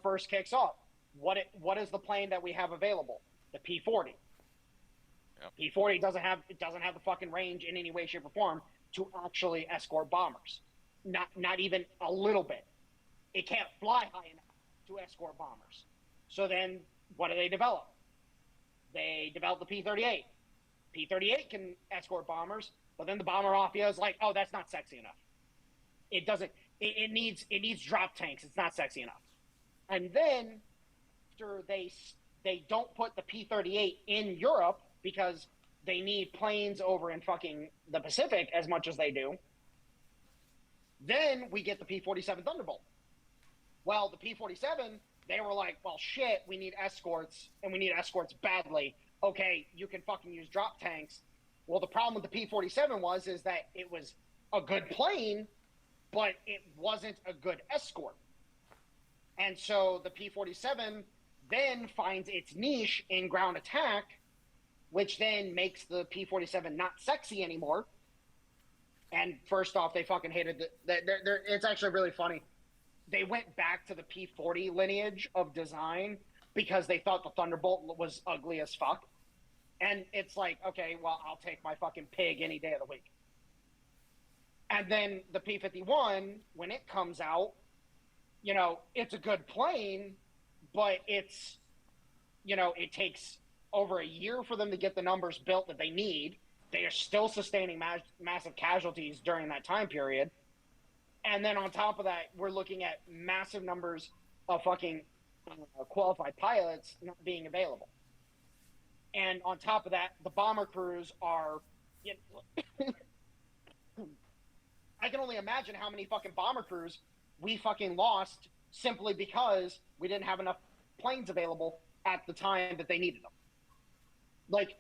first kicks off, what is the plane that we have available? The P-40. Yep. P-40 doesn't have the fucking range in any way, shape, or form to actually escort bombers. Not even a little bit. It can't fly high enough to escort bombers. So then, what do they develop? They develop the P-38. P-38 can escort bombers, but then the bomber mafia is like, oh, that's not sexy enough. It doesn't. It needs drop tanks. It's not sexy enough. And then after they don't put the P-38 in Europe because they need planes over in fucking the Pacific as much as they do, then we get the P-47 Thunderbolt. Well, the P-47, they were like, well, shit, we need escorts, and we need escorts badly. Okay, you can fucking use drop tanks. Well, the problem with the P-47 is that it was a good plane, but it wasn't a good escort. And so the P-47 then finds its niche in ground attack, which then makes the P-47 not sexy anymore. And first off, they fucking hated it's actually really funny. They went back to the P-40 lineage of design because they thought the Thunderbolt was ugly as fuck. And it's like, okay, well, I'll take my fucking pig any day of the week. And then the P-51, when it comes out, it's a good plane, but it's, it takes over a year for them to get the numbers built that they need. They are still sustaining massive casualties during that time period. And then on top of that, we're looking at massive numbers of fucking qualified pilots not being available. And on top of that, the bomber crews are... I can only imagine how many fucking bomber crews we fucking lost simply because we didn't have enough planes available at the time that they needed them. Like,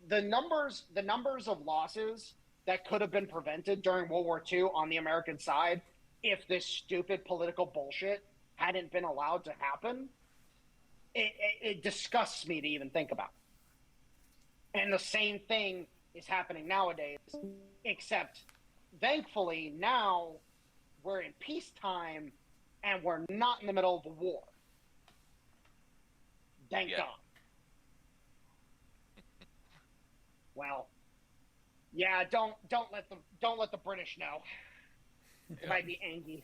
the numbers of losses that could have been prevented during World War II on the American side if this stupid political bullshit hadn't been allowed to happen, it disgusts me to even think about. And the same thing is happening nowadays, except thankfully now we're in peacetime and we're not in the middle of a war. Thank God. Well, yeah, don't let the British know. It might be angry.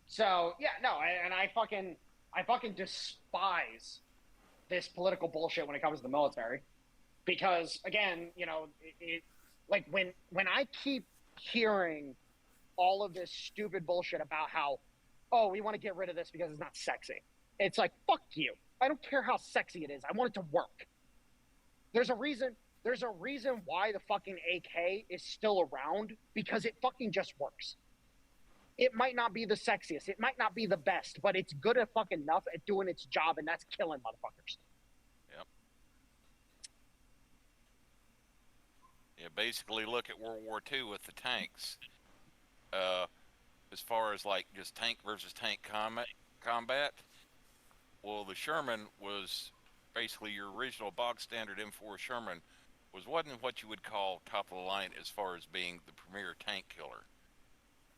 So yeah, no, I fucking despise this political bullshit when it comes to the military, because again, like when I keep hearing all of this stupid bullshit about how, oh, we want to get rid of this because it's not sexy. It's like, fuck you. I don't care how sexy it is. I want it to work. There's a reason why the fucking AK is still around, because it fucking just works. It might not be the sexiest, it might not be the best, but it's good enough at doing its job, and that's killing motherfuckers. Yep. Yeah, basically look at World War II with the tanks. As far as like just tank versus tank combat, well, the Sherman was basically your original bog standard M4 Sherman wasn't what you would call top of the line as far as being the premier tank killer.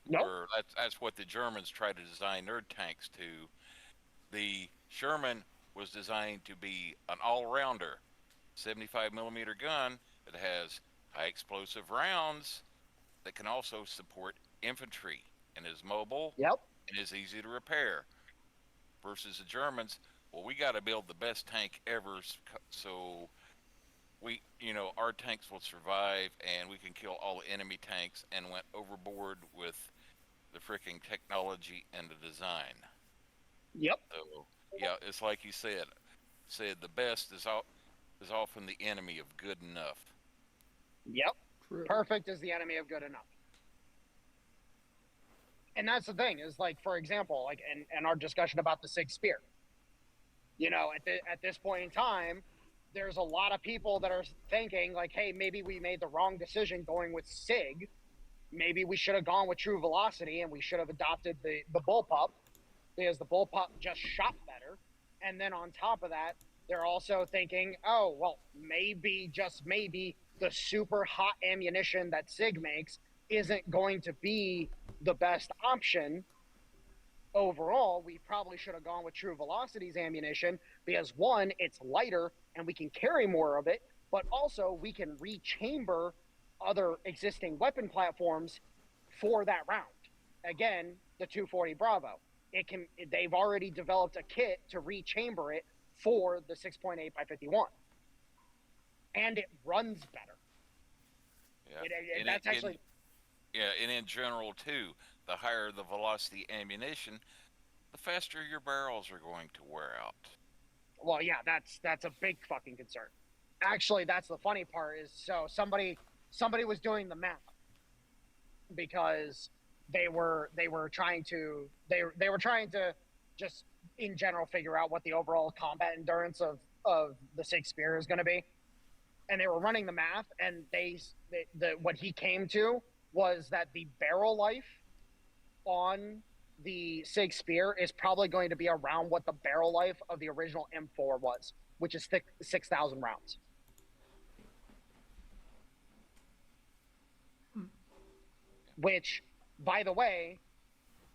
Nope. Or that's what the Germans tried to design their tanks to. The Sherman was designed to be an all-rounder, 75 millimeter gun that has high explosive rounds that can also support infantry and is mobile. Yep. And is easy to repair. Versus the Germans, well, we got to build the best tank ever, so our tanks will survive, and we can kill all the enemy tanks, and went overboard with the freaking technology and the design. Yep. So yeah, it's like you said the best is often the enemy of good enough. Yep. True. Perfect is the enemy of good enough. And that's the thing is, like, for example, like in our discussion about the Sig Spear, at this point in time, there's a lot of people that are thinking like, hey, maybe we made the wrong decision going with Sig. Maybe we should have gone with True Velocity, and we should have adopted the bullpup, because the bullpup just shot better. And then on top of that, they're also thinking, oh, well, maybe, just maybe, the super hot ammunition that Sig makes isn't going to be the best option. Overall, we probably should have gone with True Velocity's ammunition, because one, it's lighter and we can carry more of it, but also we can rechamber other existing weapon platforms for that round. Again, the 240 Bravo. They've already developed a kit to rechamber it for the 6.8 by 51. And it runs better. Yeah. And in general too, the higher the velocity ammunition, the faster your barrels are going to wear out. Well, yeah, that's a big fucking concern. Actually, that's the funny part is, so somebody was doing the math, because they were trying to just in general figure out what the overall combat endurance of the Sig Spear is going to be, and they were running the math, and what he came to was that the barrel life on the Sig Spear is probably going to be around what the barrel life of the original M4 was, which is 6,000 rounds. Which, by the way,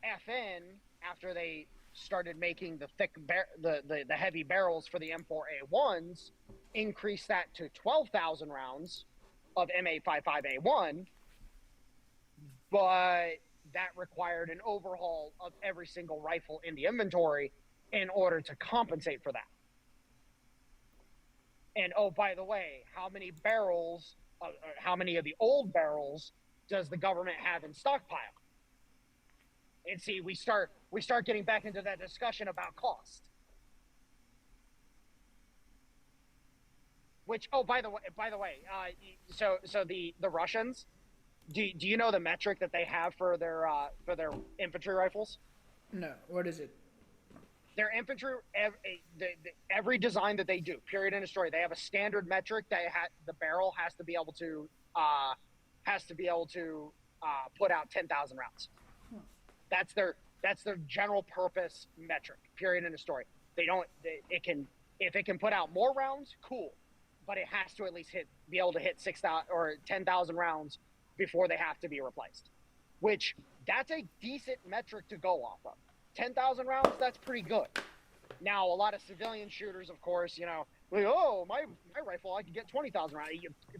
FN, after they started making the heavy barrels for the M4A1s, increased that to 12,000 rounds of M855A1, but that required an overhaul of every single rifle in the inventory in order to compensate for that. And oh, by the way, how many of the old barrels does the government have in stockpile? And see, we start getting back into that discussion about cost. Which, oh, by the way, so the Russians, do you know the metric that they have for their infantry rifles? No, what is it? Their infantry, every design that they do, period, end of story, they have a standard metric that the barrel has to be able to put out 10,000 rounds. That's their general purpose metric, period, end of story. If it can put out more rounds, cool, but it has to at least be able to hit 6,000 or 10,000 rounds before they have to be replaced. Which, that's a decent metric to go off of. 10,000 rounds, that's pretty good. Now, a lot of civilian shooters, of course, like, oh, my rifle, I can get 20,000 rounds.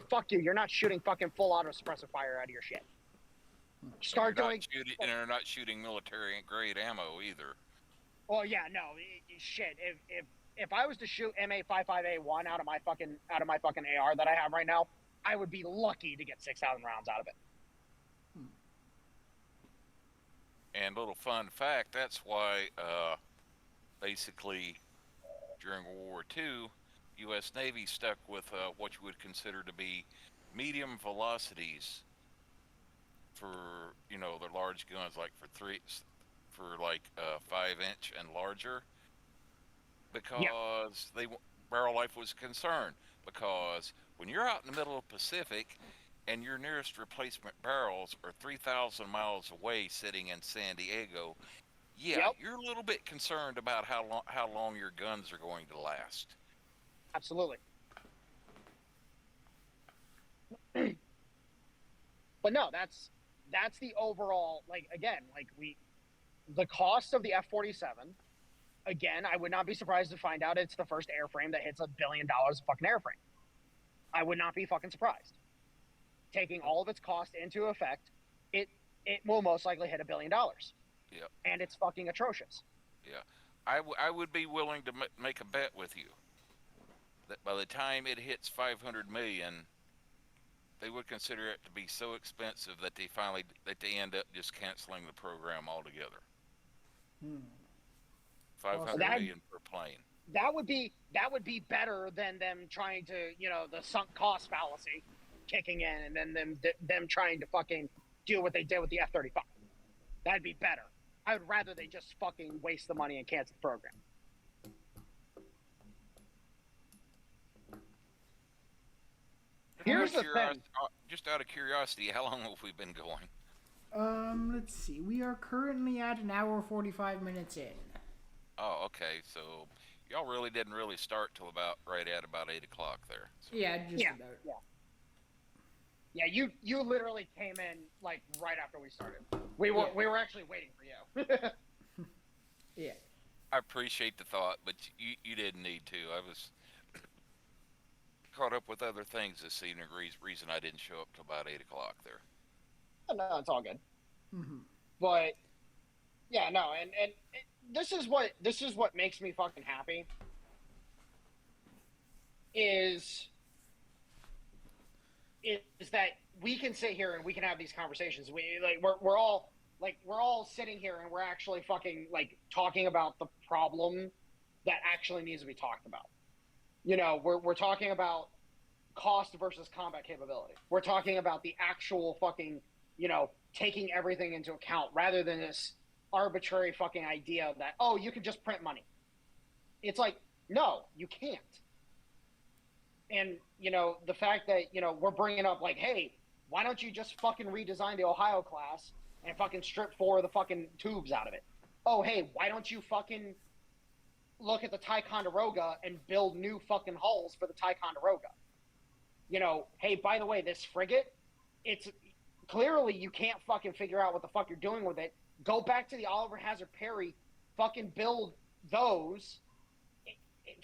Fuck you, you're not shooting fucking full auto suppressive fire out of your shit. They're not shooting military grade ammo either. Well, yeah, no, shit. If I was to shoot M855A1 out of my fucking AR that I have right now, I would be lucky to get 6,000 rounds out of it. And little fun fact, that's why basically during World War II, U.S. Navy stuck with what you would consider to be medium velocities for their large guns, like for 5-inch and larger, because barrel life was a concern. Because when you're out in the middle of the Pacific and your nearest replacement barrels are 3,000 miles away, sitting in San Diego, you're a little bit concerned about how long your guns are going to last. Absolutely. But no, that's the overall, the cost of the F-47. Again, I would not be surprised to find out it's the first airframe that hits $1 billion of fucking airframe. I would not be fucking surprised. Taking all of its cost into effect, it will most likely hit $1 billion. Yeah. And it's fucking atrocious. Yeah. I would be willing to make a bet with you. that by the time it hits 500 million, they would consider it to be so expensive that they end up just canceling the program altogether. 500 That- million per plane. That would be better than them trying to, the sunk cost fallacy kicking in, and then them trying to fucking do what they did with the F-35. That'd be better. I would rather they just fucking waste the money and cancel the program. Here's the thing. Just out of curiosity, how long have we been going? Let's see. We are currently at an hour 45 minutes in. Oh, okay. So y'all really didn't start till about 8 o'clock there. So. Yeah, just Yeah, about. yeah. You literally came in like right after we started. We were actually waiting for you. Yeah. I appreciate the thought, but you didn't need to. I was caught up with other things this evening. Reason I didn't show up till about 8 o'clock there. No, it's all good. Mm-hmm. But yeah, no, and this is what makes me fucking happy. Is that we can sit here and we can have these conversations. We're all sitting here and we're actually fucking like talking about the problem that actually needs to be talked about. We're talking about cost versus combat capability. We're talking about the actual fucking, taking everything into account rather than this arbitrary fucking idea that, oh, you can just print money. It's like, no, you can't. And, the fact that, we're bringing up like, hey, why don't you just fucking redesign the Ohio class and fucking strip 4 of the fucking tubes out of it? Oh, hey, why don't you fucking look at the Ticonderoga and build new fucking hulls for the Ticonderoga? Hey, by the way, this frigate, it's clearly you can't fucking figure out what the fuck you're doing with it. Go back to the Oliver Hazard Perry, fucking build those.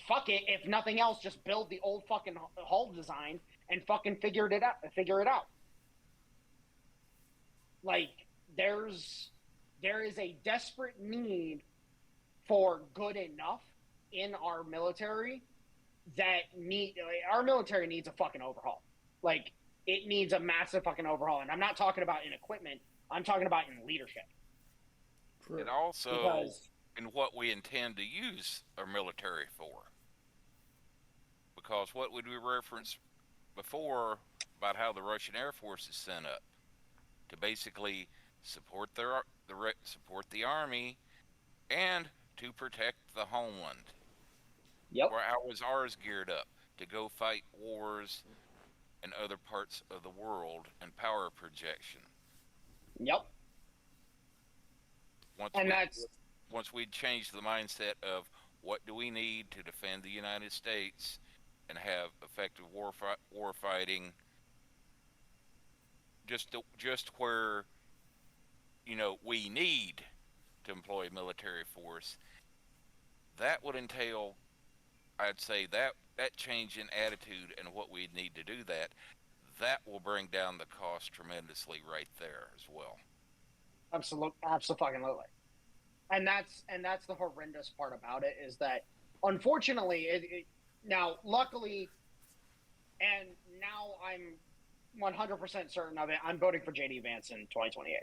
Fuck it, if nothing else, just build the old fucking hull design and fucking figure it out. Like, there is a desperate need for good enough in our military our military needs a fucking overhaul. Like, it needs a massive fucking overhaul. And I'm not talking about in equipment. I'm talking about in leadership. And also in what we intend to use our military for. Because what would we reference before about how the Russian Air Force is set up to basically support support the army and to protect the homeland. Yep. How was ours geared up to go fight wars in other parts of the world and power projection? Yep. Once we change the mindset of what do we need to defend the United States and have effective war fighting, just where we need to employ military force, that would entail, I'd say, that change in attitude and what we need to do that will bring down the cost tremendously right there as well. Absolutely. And that's the horrendous part about it, is that unfortunately now luckily, and now I'm 100% certain of it, I'm voting for JD Vance in 2028.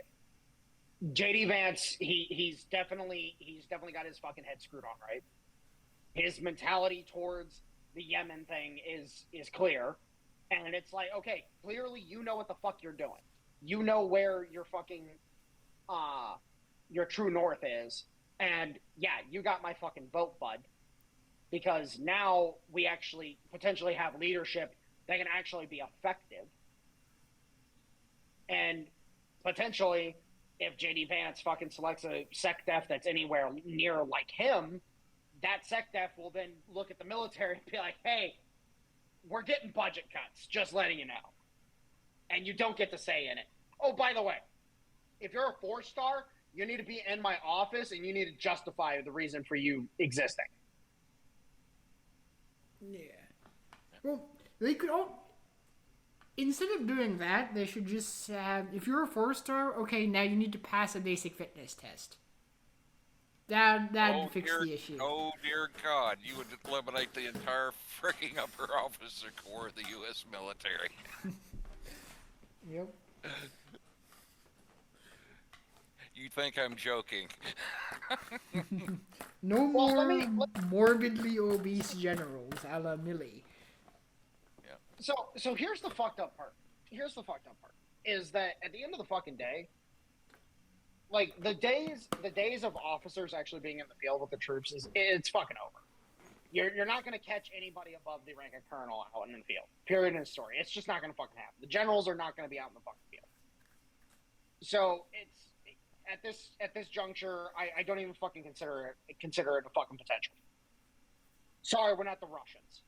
JD Vance, he's definitely got his fucking head screwed on right. His mentality towards the Yemen thing is clear, and it's like, okay, clearly you know what the fuck you're doing. You know where your fucking your true north is, and yeah, you got my fucking vote, bud. Because now we actually potentially have leadership that can actually be effective, and potentially, if JD Vance fucking selects a SecDef that's anywhere near like him, that SecDef will then look at the military and be like, hey, we're getting budget cuts, just letting you know. And you don't get to say in it. Oh, by the way, if you're a 4-star, you need to be in my office and you need to justify the reason for you existing. Yeah. Well, they could all... Instead of doing that, they should just have... If you're a 4-star, okay, now you need to pass a basic fitness test. That'd fix the issue. Oh dear God! You would eliminate the entire freaking upper officer corps of the U.S. military. Yep. You think I'm joking? No Well, more let me- morbidly obese generals, a la Millie. So here's the fucked up part. Is that at the end of the fucking day, like the days of officers actually being in the field with the troops it's fucking over. You're not going to catch anybody above the rank of colonel out in the field. Period in the story. It's just not going to fucking happen. The generals are not going to be out in the fucking field. So it's at this juncture, I don't even fucking consider it a fucking potential. Sorry, we're not the Russians.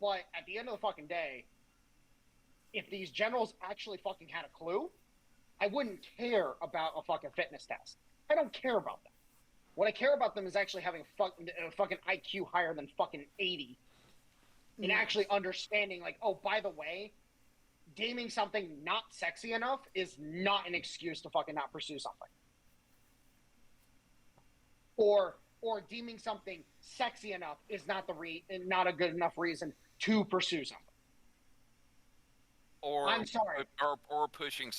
But at the end of the fucking day, if these generals actually fucking had a clue, I wouldn't care about a fucking fitness test. I don't care about them. What I care about them is actually having a fucking IQ higher than fucking 80. And actually understanding, like, oh, by the way, deeming something not sexy enough is not an excuse to fucking not pursue something. Or deeming something sexy enough is not not a good enough reason to pursue something. Or I'm sorry. Or pushing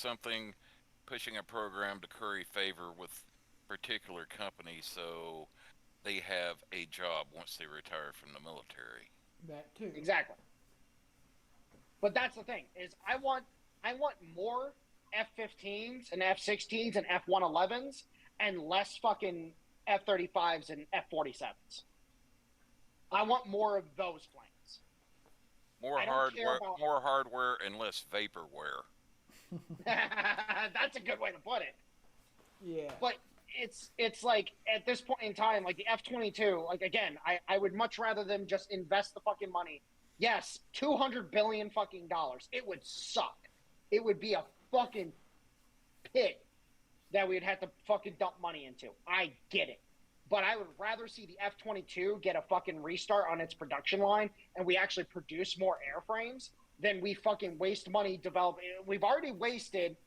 a program to curry favor with particular companies so they have a job once they retire from the military. That too. Exactly. But that's the thing, is I want more F-15s and F-16s and F-111s and less fucking F-35s and F-47s. I want more of those planes. More hardware and less vaporware. That's a good way to put it. Yeah. But it's like, at this point in time, like the F-22, like, again, I would much rather them just invest the fucking money. Yes, $200 billion fucking dollars. It would suck. It would be a fucking pit that we'd have to fucking dump money into. I get it. But I would rather see the F-22 get a fucking restart on its production line and we actually produce more airframes than we fucking waste money developing. We've already wasted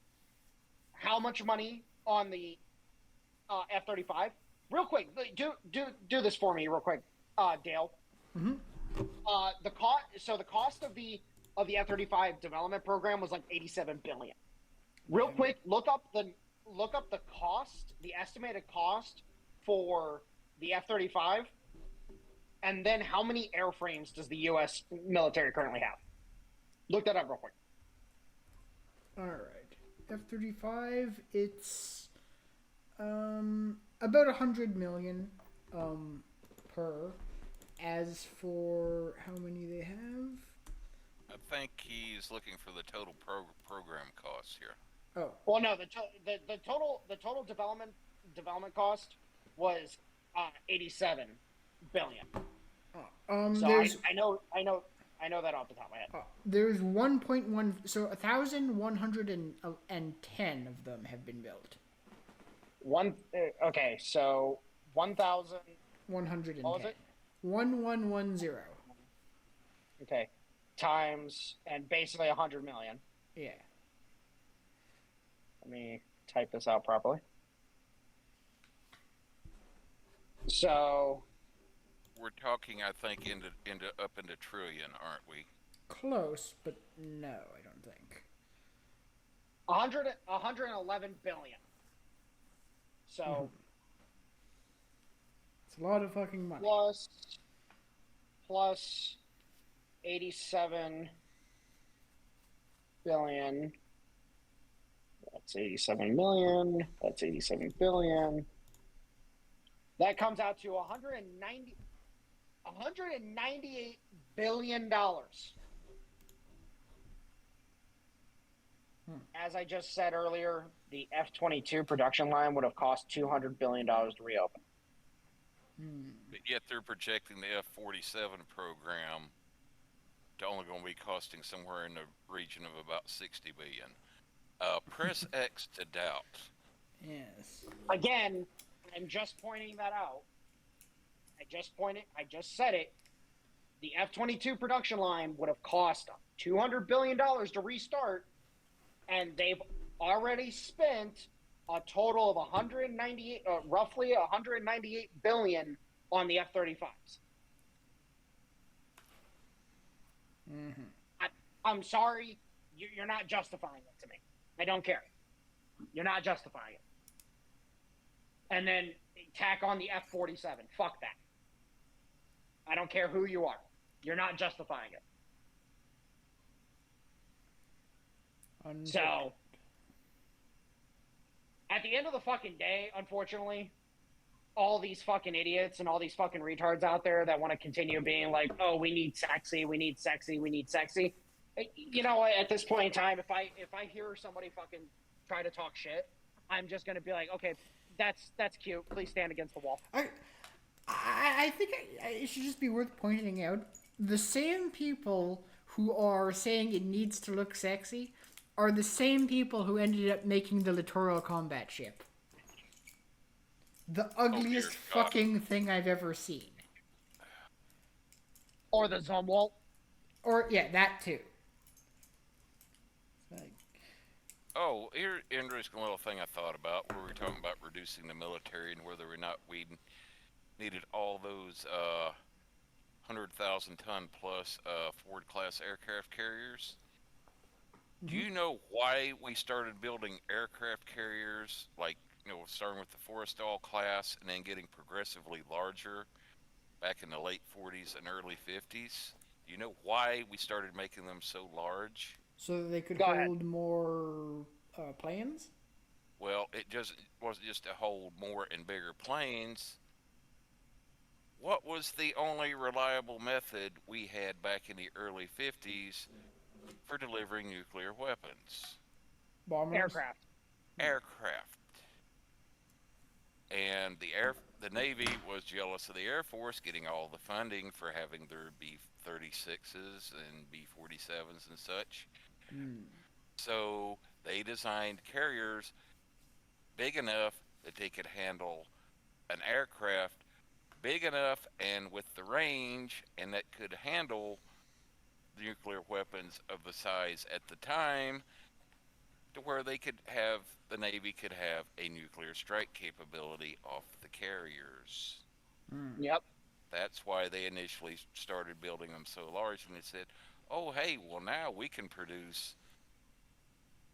how much money on the F-35? Real quick, do this for me real quick, Dale. Mm-hmm. The cost of the F-35 development program was like $87 billion. Real quick, look up the cost, the estimated cost for the F-35, and then how many airframes does the U.S. military currently have? Look that up real quick. All right. F-35, it's about 100 million per. As for how many they have, I think he's looking for the total program costs here. Oh. Well, no, the total development cost was $87 billion. So I know that off the top of my head. There's 1.1, so 1,110 of them have been built. Okay, so 1,000. 110. What was it? 1110. Okay, times and basically 100 million. Yeah. Let me type this out properly. So we're talking, I think, up into trillion, aren't we? Close, but no, I don't think. 111 billion. So it's a lot of fucking money. Plus 87 billion. That's 87 million. That's 87 billion. That comes out to 198 billion dollars. As I just said earlier, the F-22 production line would have cost $200 billion to reopen. But yet they're projecting the F-47 program to only going to be costing somewhere in the region of about $60 billion. Press X to doubt. Yes. Again, I'm just pointing that out. I just said it. The F-22 production line would have cost $200 billion to restart, and they've already spent a total of 198, roughly 198 billion on the F-35s. Mm-hmm. I'm sorry, you're not justifying it to me. I don't care. You're not justifying it. And then tack on the F-47. Fuck that. I don't care who you are. You're not justifying it. So, at the end of the fucking day, unfortunately, all these fucking idiots and all these fucking retards out there that want to continue being like, oh, we need sexy, we need sexy, we need sexy. You know what? At this point in time, if I hear somebody fucking try to talk shit, I'm just gonna be like, okay, that's cute. Please stand against the wall. I think it should just be worth pointing out the same people who are saying it needs to look sexy are the same people who ended up making the littoral combat ship. The ugliest fucking thing I've ever seen. Or the Zumwalt. Or, yeah, that too. Oh, here's an interesting little thing I thought about where we were talking about reducing the military and whether or not we needed all those 100,000 ton plus Ford class aircraft carriers. Do you know why we started building aircraft carriers, like, starting with the Forrestal class and then getting progressively larger back in the late 40s and early 50s? Do you know why we started making them so large? So that they could hold more planes? Well, it just wasn't just to hold more and bigger planes. What was the only reliable method we had back in the early 50s for delivering nuclear weapons? Bombers? Aircraft. And the Navy was jealous of the Air Force getting all the funding for having their B-36s and B-47s and such. So they designed carriers big enough that they could handle an aircraft big enough and with the range and that could handle the nuclear weapons of the size at the time to where the Navy could have a nuclear strike capability off the carriers. Yep. That's why they initially started building them so large, and they said, oh, hey, well, now we can produce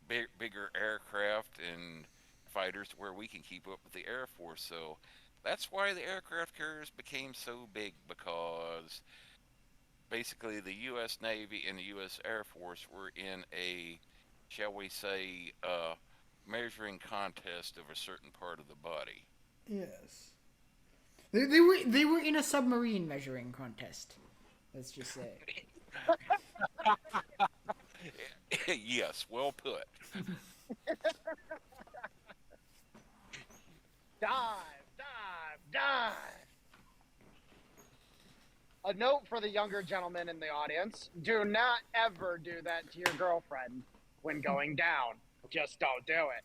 bigger aircraft and fighters where we can keep up with the Air Force. So that's why the aircraft carriers became so big, because basically the U.S. Navy and the U.S. Air Force were in a, shall we say, measuring contest of a certain part of the body. Yes. They were in a submarine measuring contest. Let's just say. Yes, well put. Dive. A note for the younger gentlemen in the audience: do not ever do that to your girlfriend when going down. Just don't do it.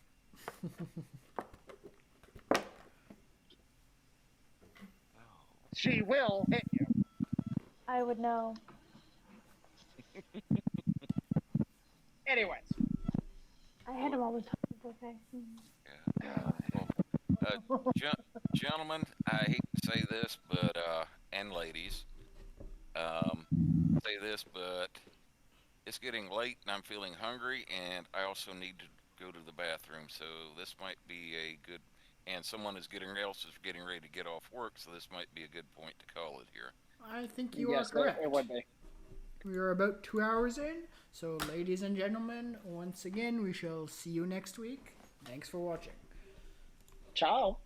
She will hit you. I would know. Anyways. I hit him all the time. It's okay. Yeah. Well, gentlemen, I hate to say this, but and ladies, say this, but it's getting late and I'm feeling hungry, and I also need to go to the bathroom. So this might be a good, and someone is getting ready to get off work, so this might be a good point to call it here. I think you are correct. It would be. We are about 2 hours in, so ladies and gentlemen, once again, we shall see you next week. Thanks for watching. Ciao.